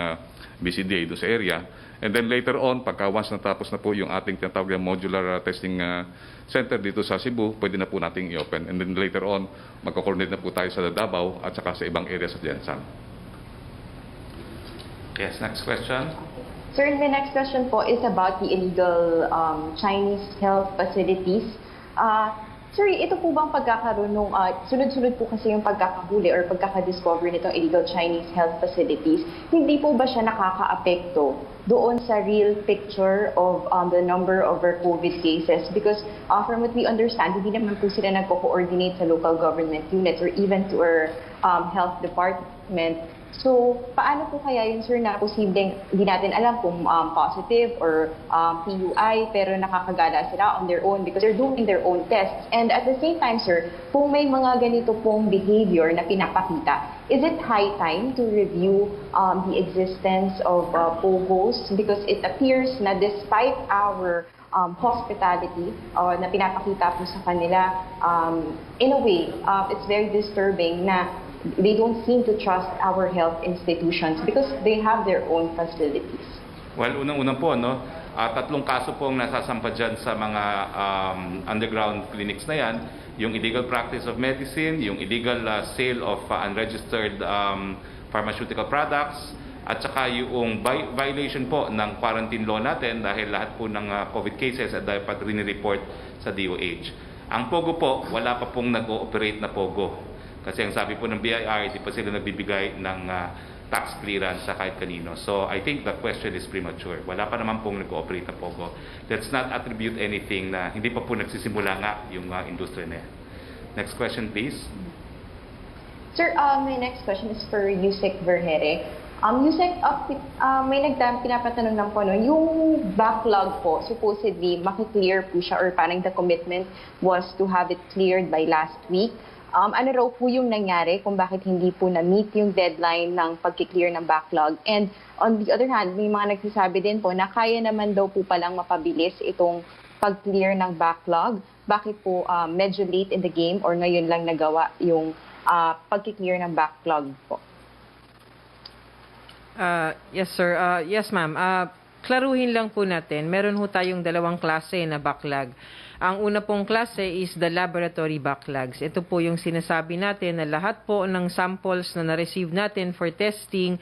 BCDA doon sa area. And then later on, pagka once natapos na po yung ating tinatawag na modular testing center dito sa Cebu, pwede na po nating i-open. And then later on, magko-coordinate na po tayo sa Davao at saka sa ibang areas sa Jensan. Yes, next question. Sir, the next question po is about the illegal Chinese health facilities. Sir, ito po bang pagkakaroon ng sunod-sunod po kasi yung pagkakahuli or pagkakadiscover nitong illegal Chinese health facilities, hindi po ba siya nakakaapekto doon sa real picture of the number of our COVID cases? Because from what we understand, hindi naman po sila nagko-coordinate sa local government units or even to our health department. So, paano po kaya yun, sir, na posibleng hindi natin alam kung positive or PUI, pero nakakagala sila on their own because they're doing their own tests. And at the same time, sir, kung may mga ganito pong behavior na pinapakita, is it high time to review the existence of POGOs? Because it appears na despite our hospitality na pinapakita po sa kanila, in a way, it's very disturbing na they don't seem to trust our health institutions because they have their own facilities. Well, unang-unang po, no? Tatlong kaso pong nasasampa dyan sa mga underground clinics na yan. Yung illegal practice of medicine, yung illegal sale of unregistered pharmaceutical products, at saka yung violation po ng quarantine law natin dahil lahat po ng COVID cases ay dapat rini-report sa DOH. Ang POGO po, wala pa pong nag-ooperate na POGO. Kasi ang sabi po ng BIR, hindi pa sila nagbibigay ng tax clearance sa kahit kanino. So I think the question is premature. Wala pa naman pong nag-ooperate na POGO. Let's not attribute anything na hindi pa po nagsisimula nga yung industriya na yan. Next question, please. Sir, my next question is for Yusek Vergere. Yusek, may pinapatanong lang po, no, yung backlog po, supposedly, makiklear po siya or parang the commitment was to have it cleared by last week. Ano raw po yung nangyari kung bakit hindi po na-meet yung deadline ng pagkiklear ng backlog? And on the other hand, may mga nagsasabi din po na kaya naman daw po palang mapabilis itong pag-clear ng backlog. Bakit po medyo late in the game or ngayon lang nagawa yung pagkiklear ng backlog po? Yes, sir. Yes, ma'am. Klaruhin lang po natin, meron ho tayong dalawang klase na backlog. Ang una pong klase is the laboratory backlogs. Ito po yung sinasabi natin na lahat po ng samples na na-receive natin for testing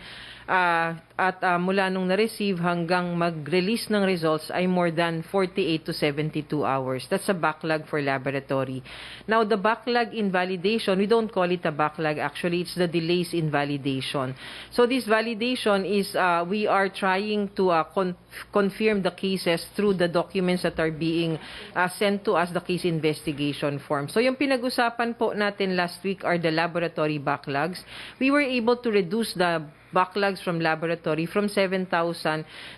at mula nung na-receive hanggang mag-release ng results ay more than 48 to 72 hours. That's a backlog for laboratory. Now, the backlog in validation, we don't call it a backlog. Actually, it's the delays in validation. So this validation is we are trying to confirm the cases through the documents that are being sent to us, the case investigation form. So yung pinag-usapan po natin last week are the laboratory backlogs. We were able to reduce the backlogs from laboratory from 7,000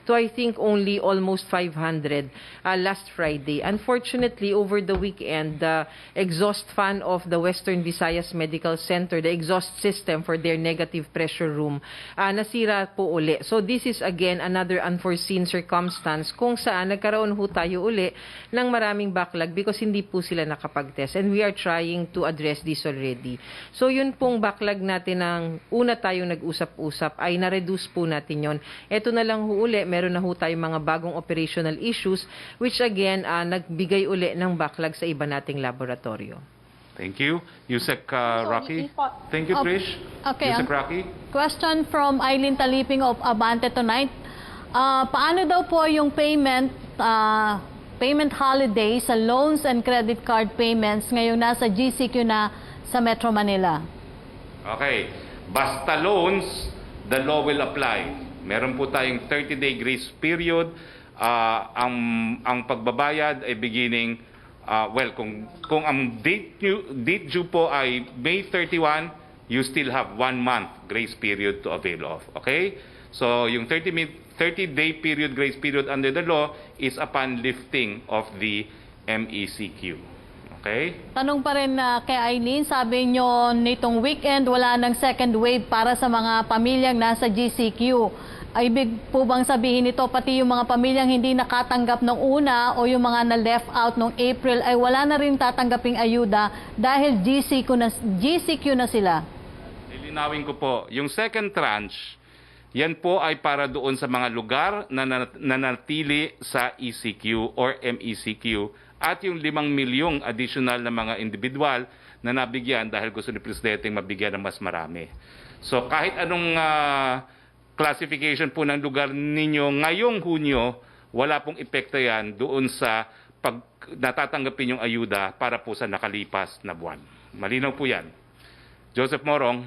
to I think only almost 500 last Friday. Unfortunately, over the weekend, the exhaust fan of the Western Visayas Medical Center, the exhaust system for their negative pressure room, nasira po uli. So this is again another unforeseen circumstance kung saan nagkaroon ho tayo uli ng maraming backlog because hindi po sila nakapag-test, and we are trying to address this already. So yun pong backlog natin ng una tayong nag-usap-usap ay na-reduce po natin yon. Ito na lang ho uli, meron na ho tayong mga bagong operational issues which again nagbigay uli ng backlog sa iba nating laboratorio. Thank you. Yusek Roque. Thank you, Trish. Okay. Yusek Roque. Question from Eileen Taliping of Abante Tonight. Paano daw po yung payment holiday sa loans and credit card payments ngayong nasa GCQ na sa Metro Manila? Okay. Basta loans, the law will apply. Meron po tayong 30-day grace period. Ang pagbabayad ay beginning, kung ang date due po ay May 31, you still have 1 month grace period to avail of. Okay? So yung 30-day period, grace period under the law is upon lifting of the MECQ. Okay? Tanong pa rin kay Eileen, sabi nyo nitong weekend wala ng second wave para sa mga pamilyang nasa GCQ. Ay ibig po bang sabihin nito pati yung mga pamilyang hindi nakatanggap ng una o yung mga na-left out noong April ay wala na rin tatanggaping ayuda dahil GCQ na sila? Lilinawin ko po, yung second tranche, yan po ay para doon sa mga lugar na nanatili sa ECQ or MECQ at yung 5 milyong additional na mga individual na nabigyan dahil gusto ni Presidente mabigyan ng mas marami. So kahit anong classification po ng lugar ninyo ngayong Hunyo, wala pong epekto yan doon sa pag natatanggapin yung ayuda para po sa nakalipas na buwan. Malinaw po yan. Joseph Morong.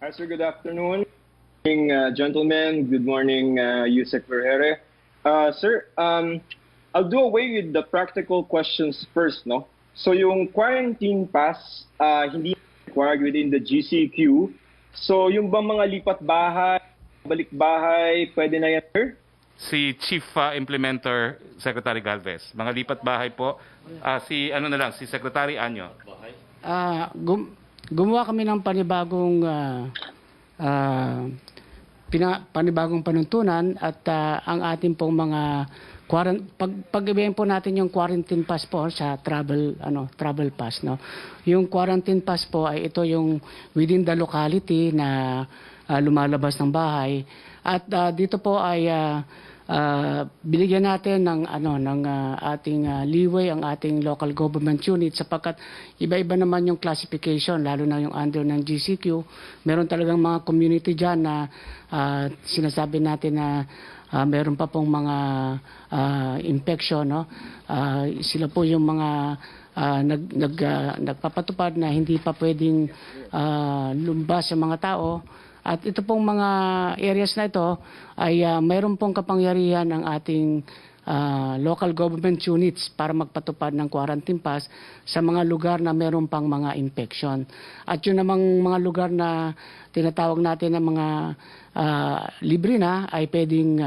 Hi, sir. Good afternoon. Good morning, gentlemen. Good morning, Yusek Vergere. Sir, I'll do away with the practical questions first, no? So yung quarantine pass, hindi required within the GCQ. So yung bang mga lipat bahay, balik bahay, pwede na yan, sir? Si Chief Implementer, Secretary Galvez. Mga lipat bahay po. Si Secretary Anyo. Gumawa kami ng panibagong panuntunan at ang ating pong mga pag-ibigay po natin yung quarantine pass po sa travel pass, no. Yung quarantine pass po ay ito yung within the locality na lumalabas ng bahay at dito po ay binigyan natin ng ating leeway ang ating local government unit sapagkat iba-iba naman yung classification lalo na yung under ng GCQ. Meron talagang mga community diyan na sinasabi natin na meron pa pong mga infection, no. Sila po yung mga nagpapatupad na hindi pa pwedeng lumbas sa mga tao. At ito pong mga areas na ito ay mayroon pong kapangyarihan ng ating local government units para magpatupad ng quarantine pass sa mga lugar na mayroon pang mga infection. At yun namang mga lugar na tinatawag natin ng mga libre na ay pwedeng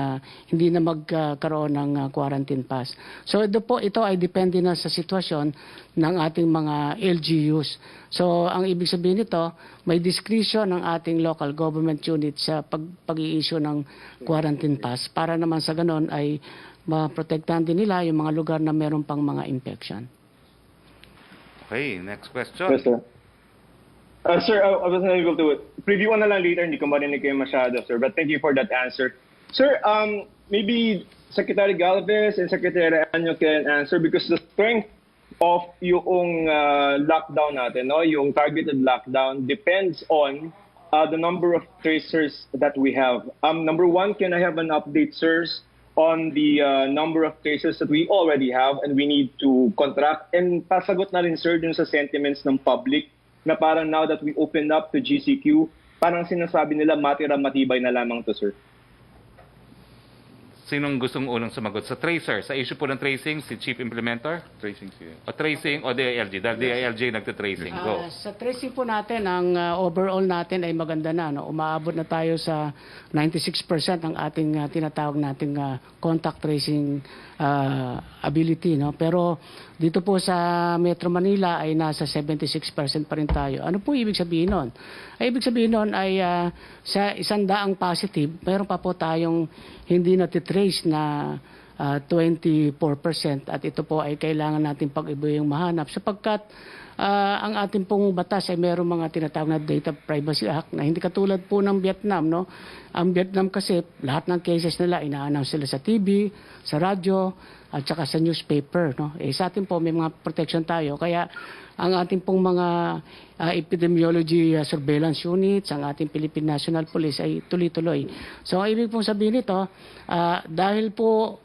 hindi na magkaroon ng quarantine pass. So ito ay depende na sa sitwasyon ng ating mga LGUs. So ang ibig sabihin nito, may discretion ng ating local government unit sa pag-i-issue ng quarantine pass para naman sa ganon ay maprotektahan din nila yung mga lugar na meron pang mga infection. Okay, next question. Yes, sir. Sir, I was not able to preview na lang later, hindi ko marinig kayo masyado, sir. But thank you for that answer. Sir, maybe Secretary Galvez and Secretary Anyo can answer because the strength of yung lockdown natin, no, yung targeted lockdown depends on the number of tracers that we have. Number one, can I have an update, sirs, on the number of tracers that we already have and we need to contract? And pasagot na rin, sir, dun sa sentiments ng public na parang now that we open up to GCQ, parang sinasabi nila matibay na lamang to, sir. Sinong gustong unang sumagot? Sa tracer, sa issue po ng tracing, si Chief Implementer? Tracing siya. O tracing o DILG? Dahil DILG nagtitracing. Go. Sa tracing po natin, ang overall natin ay maganda na. No? Umaabot na tayo sa 96% ang ating tinatawag nating contact tracing ability. No? Pero dito po sa Metro Manila ay nasa 76% pa rin tayo. Ano po ibig sabihin nun? Ay, ibig sabihin nun ay sa 100 positive, mayroon pa po tayong hindi natitrace na 24% at ito po ay kailangan natin pag-ibuyang mahanap sapagkat ang ating pong batas ay mayroong mga tinatawag na Data Privacy Act na hindi katulad po ng Vietnam, no? Ang Vietnam kasi lahat ng cases nila ina-announce sila sa TV, sa radyo at saka sa newspaper, no? Sa atin po may mga protection tayo kaya ang ating pong mga epidemiology surveillance units, ang ating Philippine National Police ay tuloy-tuloy. So ang ibig pong sabihin nito, dahil po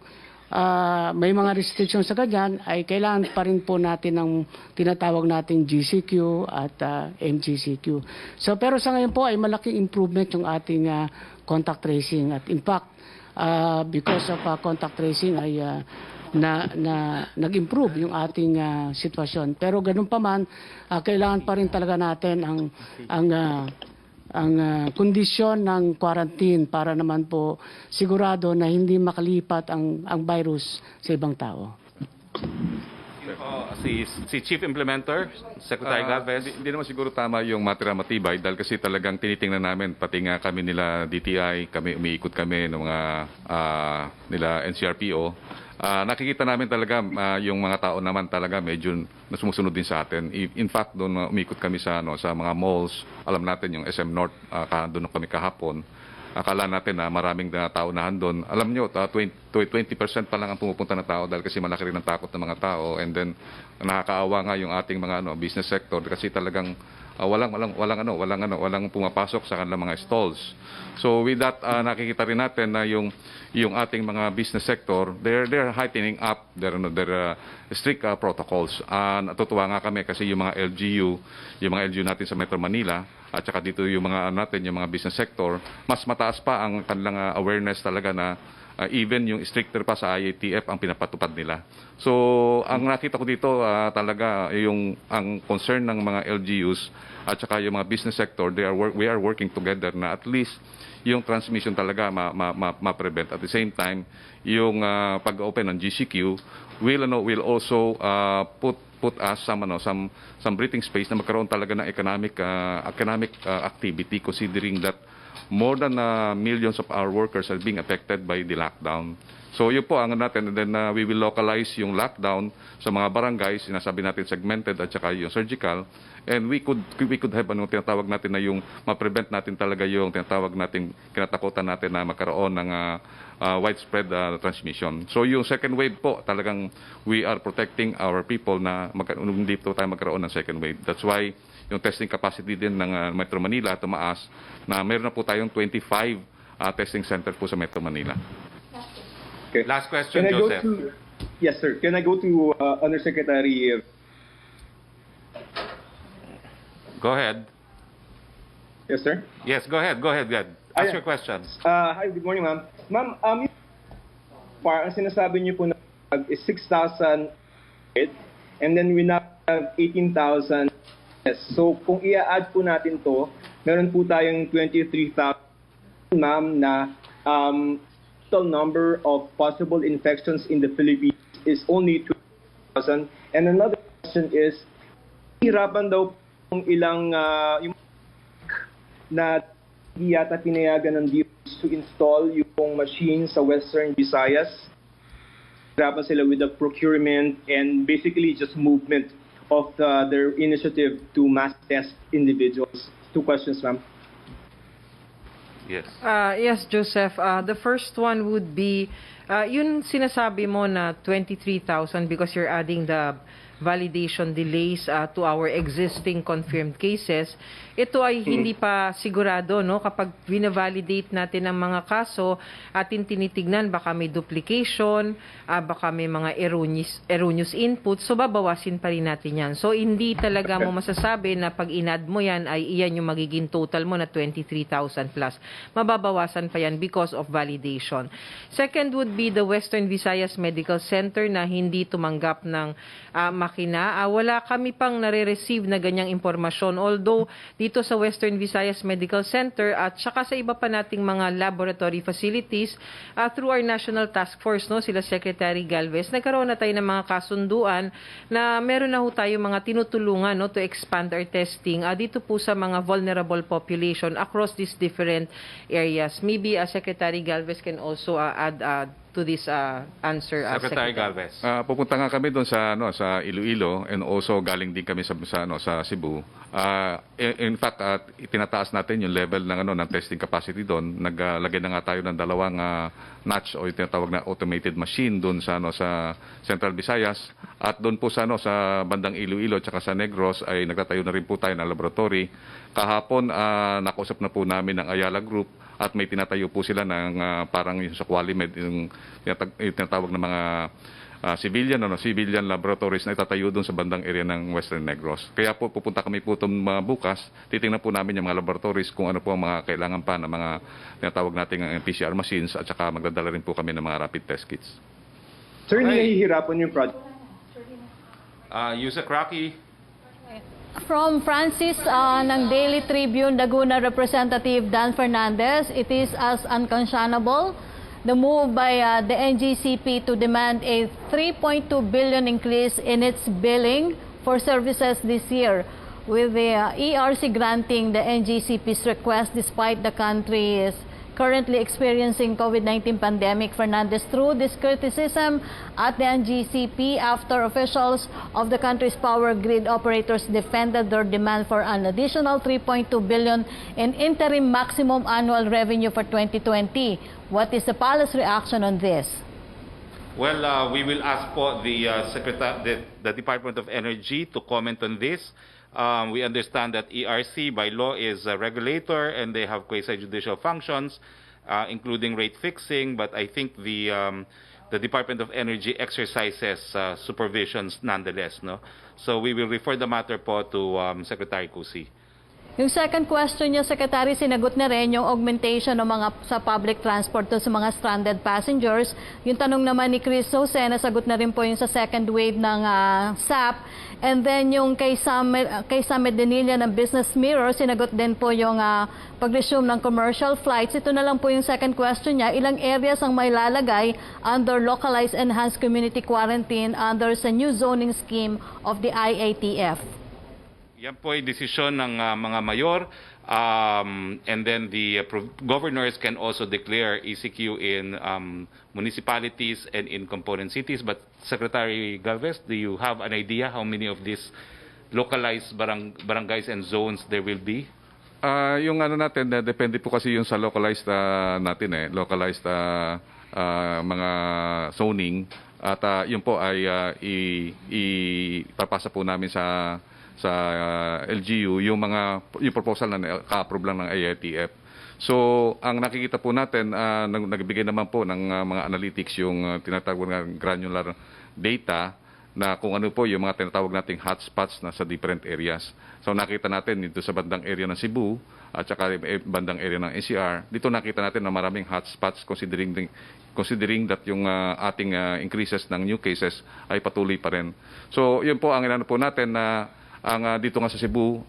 may mga restrictions sa ganyan, ay kailangan pa rin po natin ng tinatawag nating GCQ at MGCQ. So, pero sa ngayon po ay malaking improvement yung ating contact tracing. At in fact, because of contact tracing ay nag-improve yung ating sitwasyon. Pero ganun pa man, kailangan pa rin talaga natin ang kondisyon ng quarantine para naman po sigurado na hindi makalipat ang virus sa ibang tao. Si Chief Implementer, Secretary Galvez. Hindi naman siguro tama yung matira matibay dahil kasi talagang tinitingnan namin, pati nga kami nila DTI, umiikot kami ng mga nila NCRPO. Nakikita namin talaga yung mga tao naman talaga medyo sumusunod din sa atin. In fact, doon umikot kami sa mga malls. Alam natin yung SM North, doon kami kahapon. Akala natin na maraming tao na doon. Alam nyo, 20% pa lang ang pumupunta na tao dahil kasi malaki rin ang takot ng mga tao. And then nakakaawa nga yung ating mga business sector kasi talagang walang pumapasok sa kanilang mga stalls. So with that, nakikita rin natin na yung ating mga business sector, they're heightening up their strict protocols. Natutuwa nga kami kasi yung mga LGU natin sa Metro Manila at saka dito yung mga business sector, mas mataas pa ang kanilang awareness talaga na even yung stricter pa sa IATF ang pinapatupad nila. So, ang nakita ko dito talaga ang concern ng mga LGUs at saka yung mga business sector, we are working together na at least yung transmission talaga ma-prevent. At the same time, yung pag-open ng GCQ will also put us some breathing space na magkaroon talaga ng economic activity considering that more than millions of our workers are being affected by the lockdown. So yun po ang natin, and then we will localize yung lockdown sa mga barangays, sinasabi natin segmented at saka yung surgical, and we could have tinatawag natin na yung ma-prevent natin talaga yung tinatawag natin kinatakutan natin na magkaroon ng widespread transmission. So yung second wave po, talagang we are protecting our people na hindi po tayo magkaroon ng second wave. That's why yung testing capacity din ng Metro Manila tumaas na meron na po tayong 25 testing center po sa Metro Manila. Okay. Last question, Can I Joseph. Yes, sir. Can I go to Undersecretary? Go ahead. Yes, sir. Yes, go ahead. Ask your questions. Hi, good morning, ma'am. Ma'am, ang sinasabi niyo po na is 6,000 and then we now have 18,000. So kung i-add po natin to, meron po tayong 23,000, ma'am, na total number of possible infections in the Philippines is only 2,000. And another question is, hirapan daw kung ilang yung na hindi yata pinayagan ng DOH to install yung machine sa Western Visayas. Hirapan sila with the procurement and basically just movement of their initiative to mass test individuals. 2 questions, ma'am. Yes. Yes, Joseph. The first one would be, yun sinasabi mo na 23,000 because you're adding the validation delays to our existing confirmed cases. Ito ay hindi pa sigurado, no? Kapag vina-validate natin ang mga kaso, atin tinitignan baka may duplication, baka may mga erroneous input, so babawasin pa rin natin yan. So hindi talaga mo masasabi na pag in-add mo yan ay iyan yung magiging total mo na 23,000 plus. Mababawasan pa yan because of validation. Second would be the Western Visayas Medical Center na hindi tumanggap ng makina. Wala kami pang nare-receive na ganyang impormasyon. Although dito sa Western Visayas Medical Center at saka sa iba pa nating mga laboratory facilities, through our National Task Force, no, sila Secretary Galvez, nagkaroon na tayo ng mga kasunduan na meron na ho tayo mga tinutulungan, no, to expand our testing dito po sa mga vulnerable population across these different areas. Maybe Secretary Galvez can also add to this answer. Secretary Galvez. Pupunta nga kami doon sa Iloilo and also galing din kami sa Cebu. In fact, itinataas natin yung level ng testing capacity doon. Naglagay na nga tayo ng 2 notch o yung tinatawag na automated machine doon sa Central Visayas at doon po sa bandang Iloilo at sa Negros ay nagtatayo na rin po tayo ng laboratory. Kahapon nakausap na po namin ng Ayala Group at may tinatayo po sila ng parang yung sa Qualimed, yung tinatawag na mga civilian laboratories na itatayo doon sa bandang area ng Western Negros. Kaya po pupunta kami po bukas, titingnan po namin yung mga laboratories kung ano po ang mga kailangan pa ng mga tinatawag nating PCR machines at saka magdadala rin po kami ng mga rapid test kits. Sir, hindi nahihirapan yung project. Yusek Roque. From Francis ng Daily Tribune, Laguna Representative Dan Fernandez, it is as unconscionable the move by the NGCP to demand a 3.2 billion increase in its billing for services this year, with the ERC granting the NGCP's request despite the country is currently experiencing COVID-19 pandemic. Fernandez threw this criticism at the NGCP after officials of the country's power grid operators defended their demand for an additional 3.2 billion in interim maximum annual revenue for 2020. What is the palace reaction on this? Well, we will ask po the Department of Energy to comment on this. We understand that ERC by law is a regulator and they have quasi-judicial functions, including rate fixing, but I think the Department of Energy exercises supervisions nonetheless. No? So we will refer the matter po to Secretary Cusi. Yung second question niya, Secretary, sinagot na rin yung augmentation ng mga sa public transport to sa mga stranded passengers. Yung tanong naman ni Chris Jose, nasagot na rin po yung sa second wave ng SAP. And then yung kay Samed Denilla ng Business Mirror, sinagot din po yung pag-resume ng commercial flights. Ito na lang po yung second question niya. Ilang areas ang may lalagay under localized enhanced community quarantine under sa new zoning scheme of the IATF? Yan po ay desisyon ng mga mayor, and then the governors can also declare ECQ in municipalities and in component cities. But Secretary Galvez, do you have an idea how many of these localized barangays and zones there will be? Yung ano natin, depende po kasi yung sa localized natin localized mga zoning, at yun po ay ipapasa po namin sa LGU yung proposal na ka-approve lang ng IATF. So ang nakikita po natin, nagbigay naman po ng mga analytics yung tinatawag na granular data na kung ano po yung mga tinatawag nating hotspots na sa different areas. So nakita natin dito sa bandang area ng Cebu at saka bandang area ng NCR, dito nakita natin na maraming hotspots considering that yung ating increases ng new cases ay patuloy pa rin. So yun po ang inano po natin na dito nga sa Cebu,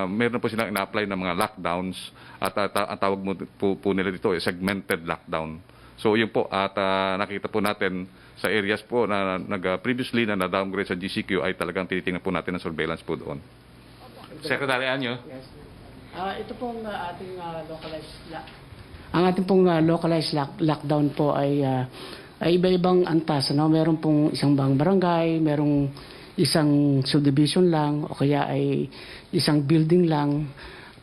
meron po silang ina-apply ng mga lockdowns at ang tawag po nila dito ay segmented lockdown. So yun po, at nakita po natin sa areas po na previously na na-downgrade sa GCQ ay talagang tinitingnan po natin ang surveillance po doon. Secretary Anyo? Yes. Ito pong ating localized lockdown po ay iba-ibang antas. Meron pong isang barangay, merong isang subdivision lang o kaya ay isang building lang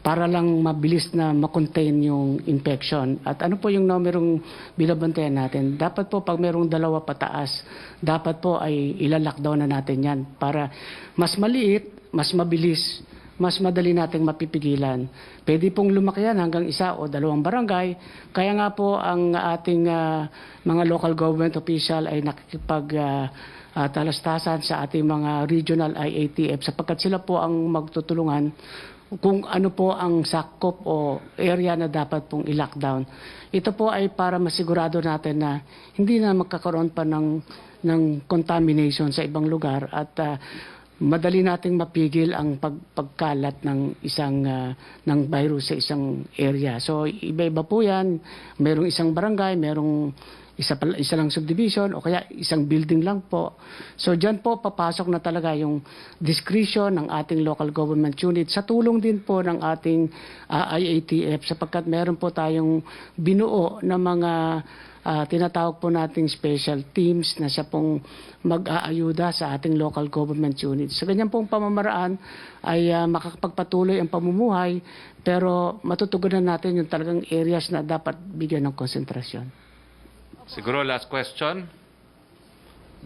para lang mabilis na makontain yung infection. At ano po yung numerong binabantayan natin? Dapat po pag merong 2 pataas, dapat po ay ila-lockdown na natin yan para mas maliit, mas mabilis, mas madali nating mapipigilan. Pwede pong lumaki yan hanggang 1 o 2 barangay. Kaya nga po ang ating mga local government official ay talastasan sa ating mga regional IATF sapagkat sila po ang magtutulungan kung ano po ang sakop o area na dapat pong i-lockdown. Ito po ay para masigurado natin na hindi na magkakaroon pa ng contamination sa ibang lugar at madali nating mapigil ang pagkalat ng ng virus sa isang area. So iba-iba po 'yan. Merong isang barangay, merong isa lang subdivision o kaya isang building lang po. So diyan po papasok na talaga yung discretion ng ating local government unit sa tulong din po ng ating IATF sapagkat meron po tayong binuo na mga tinatawag po nating special teams na siya pong mag-aayuda sa ating local government units. Sa ganyan pong pamamaraan ay makakapagpatuloy ang pamumuhay pero matutugunan natin yung talagang areas na dapat bigyan ng konsentrasyon. Siguro last question.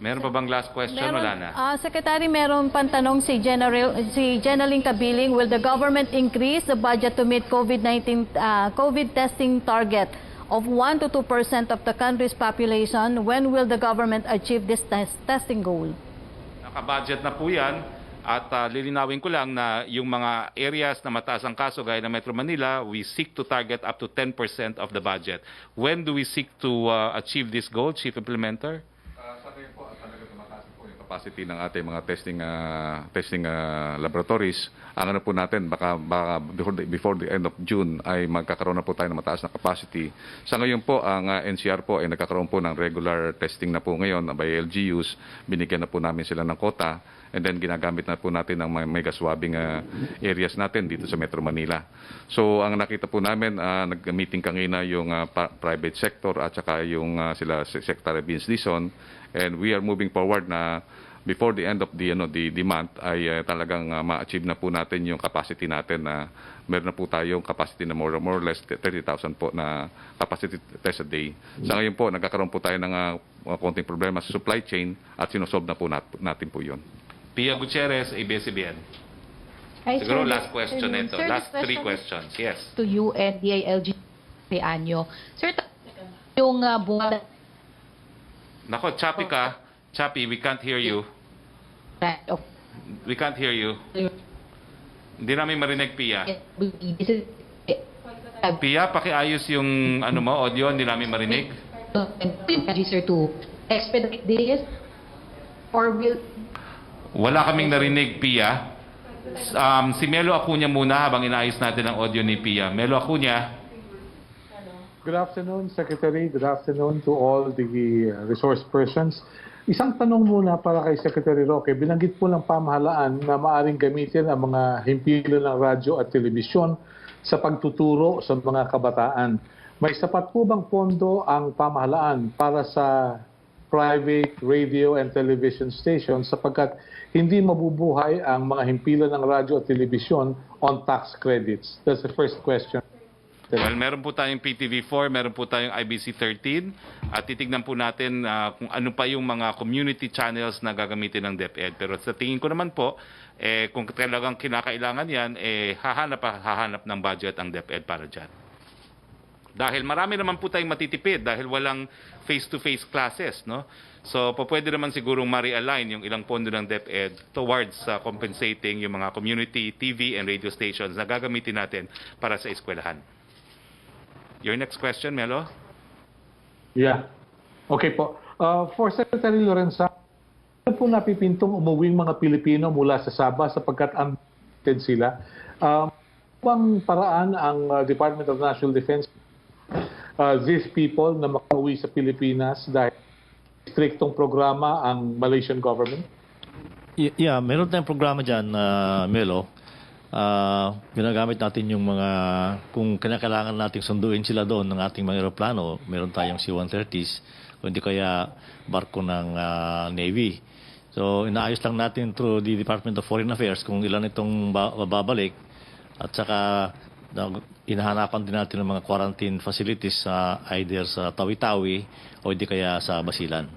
Meron pa bang last question? Wala na. Secretary, meron pang tanong si Jeneline Cabiling, will the government increase the budget to meet COVID testing target of 1 to 2% of the country's population? When will the government achieve this testing goal? Naka-budget na po yan. At lilinawin ko lang na yung mga areas na mataas ang kaso gaya ng Metro Manila, we seek to target up to 10% of the budget. When do we seek to achieve this goal, Chief Implementer? Sa ngayon po, talaga tumataas po yung capacity ng ating mga testing laboratories. Ang ano po natin, baka before the end of June ay magkakaroon na po tayo ng mataas na capacity. Sa ngayon po, ang NCR po ay nagkakaroon po ng regular testing na po ngayon by LGUs. Binigyan na po namin sila ng quota. And then ginagamit na po natin ang mega swabbing areas natin dito sa Metro Manila. So ang nakita po namin, nag-meeting kanina yung private sector at saka yung sila Secretary Vince Dizon. And we are moving forward na before the end of the month ay talagang ma-achieve na po natin yung capacity natin na meron na po tayong capacity na more or less 30,000 po na capacity test a day. Sa ngayon po, nagkakaroon po tayo ng konting problema sa supply chain at sinosolve na po natin po yun. Pia Gutierrez, ABS-CBN. Siguro last question nito. Last 3 questions. Yes. To you and DILG Anyo. Sir, yung bunga... Nako, choppy ka. Choppy, we can't hear you. We can't hear you. Hindi namin marinig, Pia. Pia, pakiayos yung audio, hindi namin marinig. Sir, to expedite this or will... Wala kaming narinig, Pia. Si Melo Acuña muna habang inaayos natin ang audio ni Pia. Melo Acuña. Good afternoon, Secretary. Good afternoon to all the resource persons. Isang tanong muna para kay Secretary Roque. Binanggit po ng pamahalaan na maaring gamitin ang mga himpilo ng radyo at telebisyon sa pagtuturo sa mga kabataan. May sapat po bang pondo ang pamahalaan para sa private radio and television stations sapagkat hindi mabubuhay ang mga himpilan ng radyo at telebisyon on tax credits? That's the first question. Well, meron po tayong PTV4, meron po tayong IBC13 at titignan po natin kung ano pa yung mga community channels na gagamitin ng DepEd. Pero sa tingin ko naman po, kung talagang kinakailangan yan, hahanap ng budget ang DepEd para dyan. Dahil marami naman po tayong matitipid dahil walang face-to-face classes, no? So, pwede naman sigurong ma-realign yung ilang pondo ng DepEd towards compensating yung mga community TV and radio stations na gagamitin natin para sa eskwelahan. Your next question, Melo? Yeah. Okay po. For Secretary Lorenza, ano po napipintong umuwing mga Pilipino mula sa Sabah sapagkat undated sila? Bang paraan ang Department of National Defense these people na makauwi sa Pilipinas dahil striktong programa ang Malaysian government? Yeah, meron tayong programa dyan, Melo. Ginagamit natin yung mga, kung kinakailangan natin sunduin sila doon ng ating mga aeroplano, meron tayong C-130s, o hindi kaya barko ng Navy. So, inaayos lang natin through the Department of Foreign Affairs kung ilan itong babalik, at saka inahanapan din natin ng mga quarantine facilities either sa Tawi-Tawi o hindi kaya sa Basilan.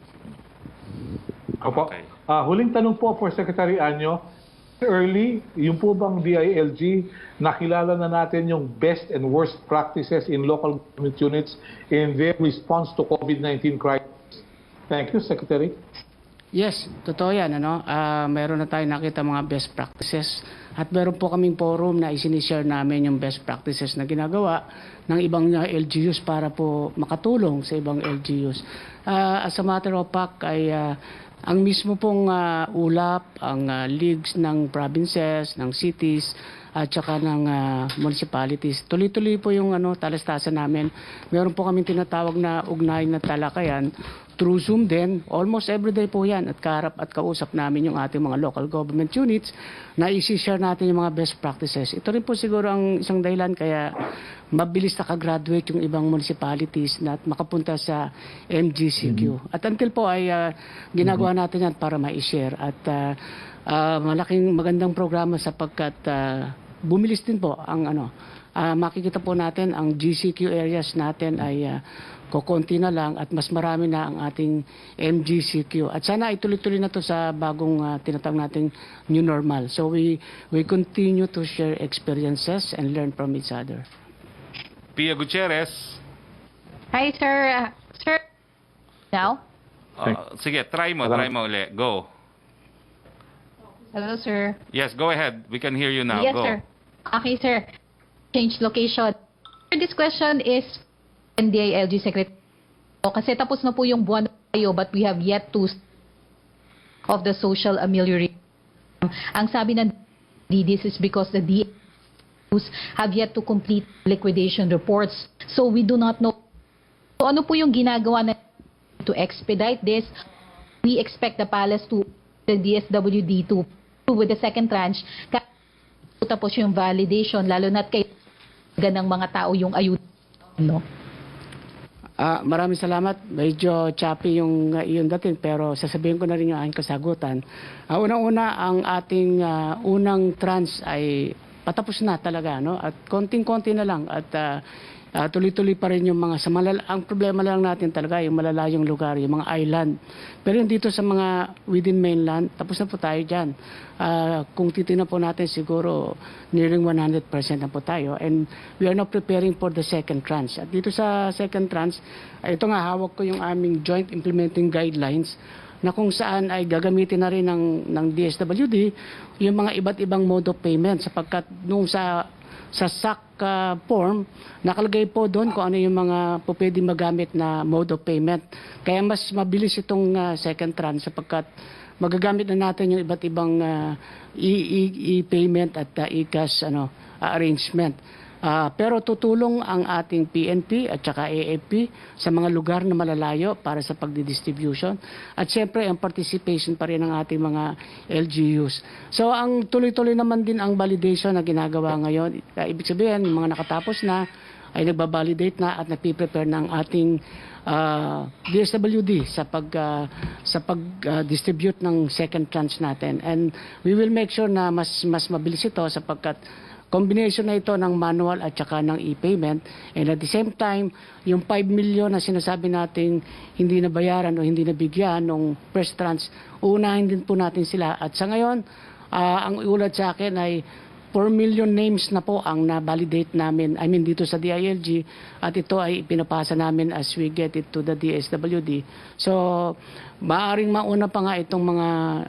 Opo. Huling tanong po for Secretary Anyo. Early, yung po bang DILG, nakilala na natin yung best and worst practices in local government units in their response to COVID-19 crisis? Thank you, Secretary. Yes, totoo yan. Meron na tayo nakita mga best practices at meron po kaming forum na isinishare namin yung best practices na ginagawa ng ibang LGUs para po makatulong sa ibang LGUs. As a matter of fact, ay ang mismo pong ulap, ang leagues ng provinces, ng cities, at saka ng municipalities. Tuloy-tuloy po yung talastasan namin. Meron po kaming tinatawag na ugnay na talakayan through Zoom din. Almost everyday po yan at kaharap at kausap namin yung ating mga local government units na isi-share natin yung mga best practices. Ito rin po siguro ang isang dahilan kaya mabilis nakagraduate yung ibang municipalities na makapunta sa MGCQ. At until po ay ginagawa natin yan para ma-share at malaking magandang programa sapagkat bumilis din po ang makikita po natin ang GCQ areas natin ay kukunti na lang at mas marami na ang ating MGCQ. At sana ituloy-tuloy na to sa bagong tinatawag nating new normal. So we continue to share experiences and learn from each other. Pia Gutierrez. Hi, sir. Sir, now? Sige, try mo uli. Go. Hello, sir. Yes, go ahead. We can hear you now. Yes, Go. sir. Okay, sir. Change location. This question is NDILG Secretary. Kasi tapos na po yung buwan tayo, but we have yet to of the social amelioration. Ang sabi ng this is because the DAs have yet to complete liquidation reports. So we do not know. So ano po yung ginagawa na to expedite this? We expect the palace to the DSWD to with the second tranche. Tapos yung validation, lalo na't kay ganang mga tao yung ayuda. No? Maraming salamat. Medyo choppy yung dating pero sasabihin ko na rin yung aking kasagutan. Unang-una, ang ating unang trans ay patapos na talaga, no? At konting-konti na lang at tuloy-tuloy pa rin yung mga ang problema lang natin talaga yung malalayong lugar, yung mga island. Pero yung dito sa mga within mainland, tapos na po tayo dyan. Kung titignan po natin siguro nearing 100% na po tayo and we are now preparing for the second tranche. At dito sa second tranche, ito nga hawak ko yung aming joint implementing guidelines na kung saan ay gagamitin na rin ng DSWD yung mga iba't ibang mode of payment sapagkat nung sa SAC form, nakalagay po doon kung ano yung mga po pwede magamit na mode of payment. Kaya mas mabilis itong second tranche sapagkat magagamit na natin yung iba't ibang e-payment at e-cash arrangement. Pero tutulong ang ating PNP at saka AFP sa mga lugar na malalayo para sa pagdidistribution. At siyempre, ang participation pa rin ng ating mga LGUs. So, ang tuloy-tuloy naman din ang validation na ginagawa ngayon. Ibig sabihin, yung mga nakatapos na ay nagbabalidate na at nagpiprepare ng ating DSWD sa pag-distribute ng second tranche natin. And we will make sure na mas mabilis ito sapagkat combination na ito ng manual at saka ng e-payment and at the same time, yung 5 million na sinasabi nating hindi nabayaran o hindi nabigyan ng first tranche, uunahin din po natin sila. At sa ngayon, ang iulat sa akin ay 4 million names na po ang na-validate namin, dito sa DILG at ito ay pinapasa namin as we get it to the DSWD. So, maaring mauna pa nga itong mga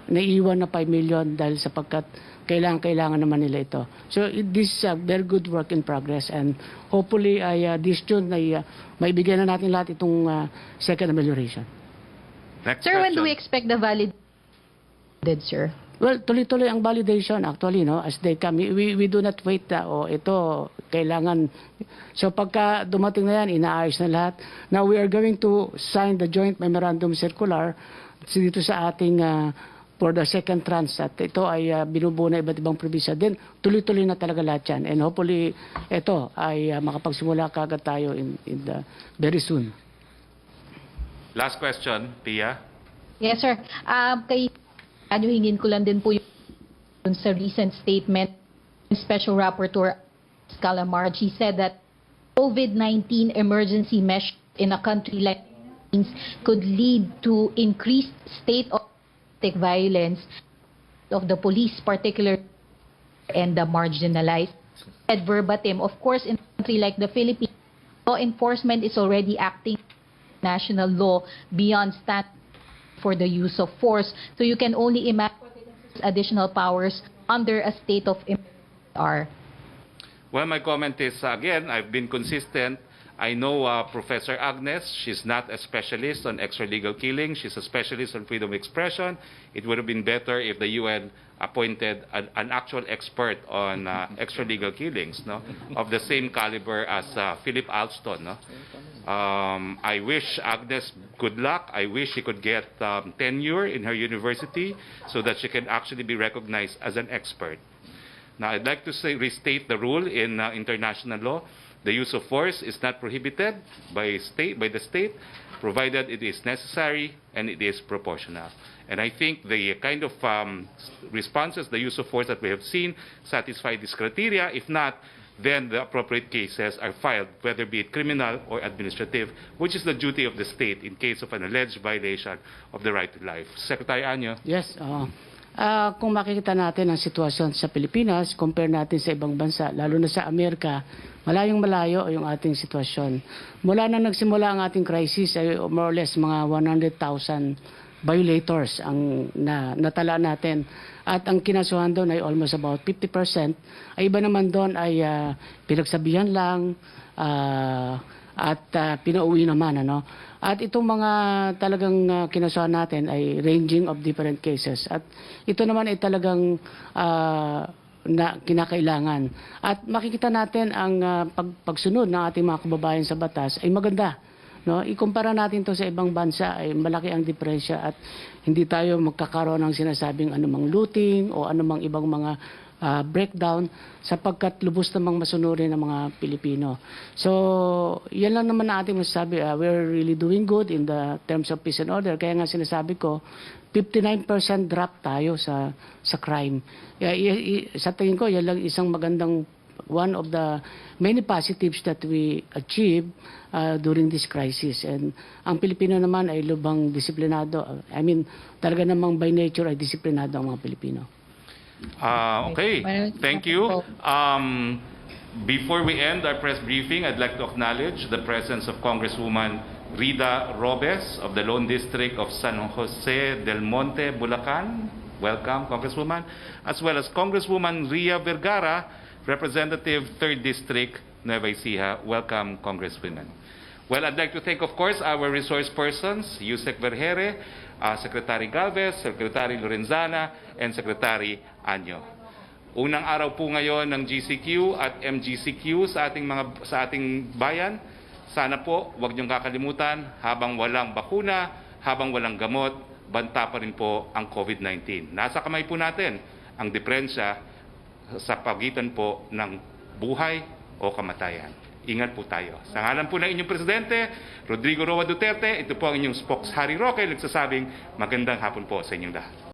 naiwan na 5 million dahil sapagkat kailangan naman nila ito. So this is a very good work in progress and hopefully ay this June ay maibigyan na natin lahat itong second amelioration. Next Sir, when question. do we expect the valid, sir? Well, tuloy-tuloy ang validation actually, no? As they come, we do not wait ito kailangan. So pagka dumating na yan, inaayos na lahat. Now we are going to sign the joint memorandum circular dito sa ating for the second tranche at ito ay binubuo na iba't ibang probinsya. Then tuloy-tuloy na talaga lahat yan. And hopefully ito ay makapagsimula kagad tayo in the very soon. Last question, Pia. Yes, sir. Kay hingin ko lang din po yung sa recent statement Special Rapporteur Calamar. He said that COVID-19 emergency measures in a country like Philippines could lead to increased state of violence of the police, particularly and the marginalized. Said verbatim, of course, in a country like the Philippines, law enforcement is already acting national law beyond standard for the use of force. So you can only imagine additional powers under a state of emergency. Well, my comment is, again, I've been consistent. I know Professor Agnes, she's not a specialist on extralegal killing. She's a specialist on freedom of expression. It would have been better if the UN appointed an actual expert on extralegal killings, no, of the same caliber as Philip Alston. No? I wish Agnes good luck. I wish she could get tenure in her university so that she can actually be recognized as an expert. Now, I'd like to restate the rule in international law. The use of force is not prohibited by the state, provided it is necessary and it is proportional. And I think the kind of responses, the use of force that we have seen, satisfy this criteria. If not, then the appropriate cases are filed, whether be it criminal or administrative, which is the duty of the state in case of an alleged violation of the right to life. Secretary Anyo. Yes, kung makikita natin ang sitwasyon sa Pilipinas, compare natin sa ibang bansa, lalo na sa Amerika, malayong malayo yung ating sitwasyon. Mula na nagsimula ang ating crisis, ay more or less mga 100,000 violators ang natala natin. At ang kinasuhan doon ay almost about 50%. Ay iba naman doon ay pinagsabihan lang, at pinauwi naman. At itong mga talagang kinasuhan natin ay ranging of different cases. At ito naman ay talagang na kinakailangan. At makikita natin ang pagsunod ng ating mga kababayan sa batas ay maganda. Ikumpara natin to sa ibang bansa ay malaki ang diferensya at hindi tayo magkakaroon ng sinasabing anumang looting o anumang ibang mga breakdown sapagkat lubos namang masunurin ng mga Pilipino. So, yan lang naman na ating masasabi. We're really doing good in the terms of peace and order. Kaya nga sinasabi ko, 59% drop tayo sa crime. Sa tingin ko, yan lang isang magandang one of the many positives that we achieve during this crisis. And ang Pilipino naman ay lubhang disiplinado. I mean, talaga namang by nature ay disiplinado ang mga Pilipino. Okay, thank you. Before we end our press briefing, I'd like to acknowledge the presence of Congresswoman Rida Robes of the Lone District of San Jose del Monte, Bulacan. Welcome, Congresswoman. As well as Congresswoman Ria Vergara, Representative 3rd District, Nueva Ecija. Welcome, Congresswomen. Well, I'd like to thank, of course, our resource persons, Yusek Vergere, Secretary Galvez, Secretary Lorenzana, and Secretary Anyo. Unang araw po ngayon ng GCQ at MGCQ sa ating bayan. Sana po, huwag niyong kakalimutan, habang walang bakuna, habang walang gamot, banta pa rin po ang COVID-19. Nasa kamay po natin ang diferensya sa pagitan po ng buhay o kamatayan. Ingat po tayo. Sa ngalan po ng inyong Presidente, Rodrigo Roa Duterte, ito po ang inyong Spox Harry Roque, nagsasabing magandang hapon po sa inyong lahat.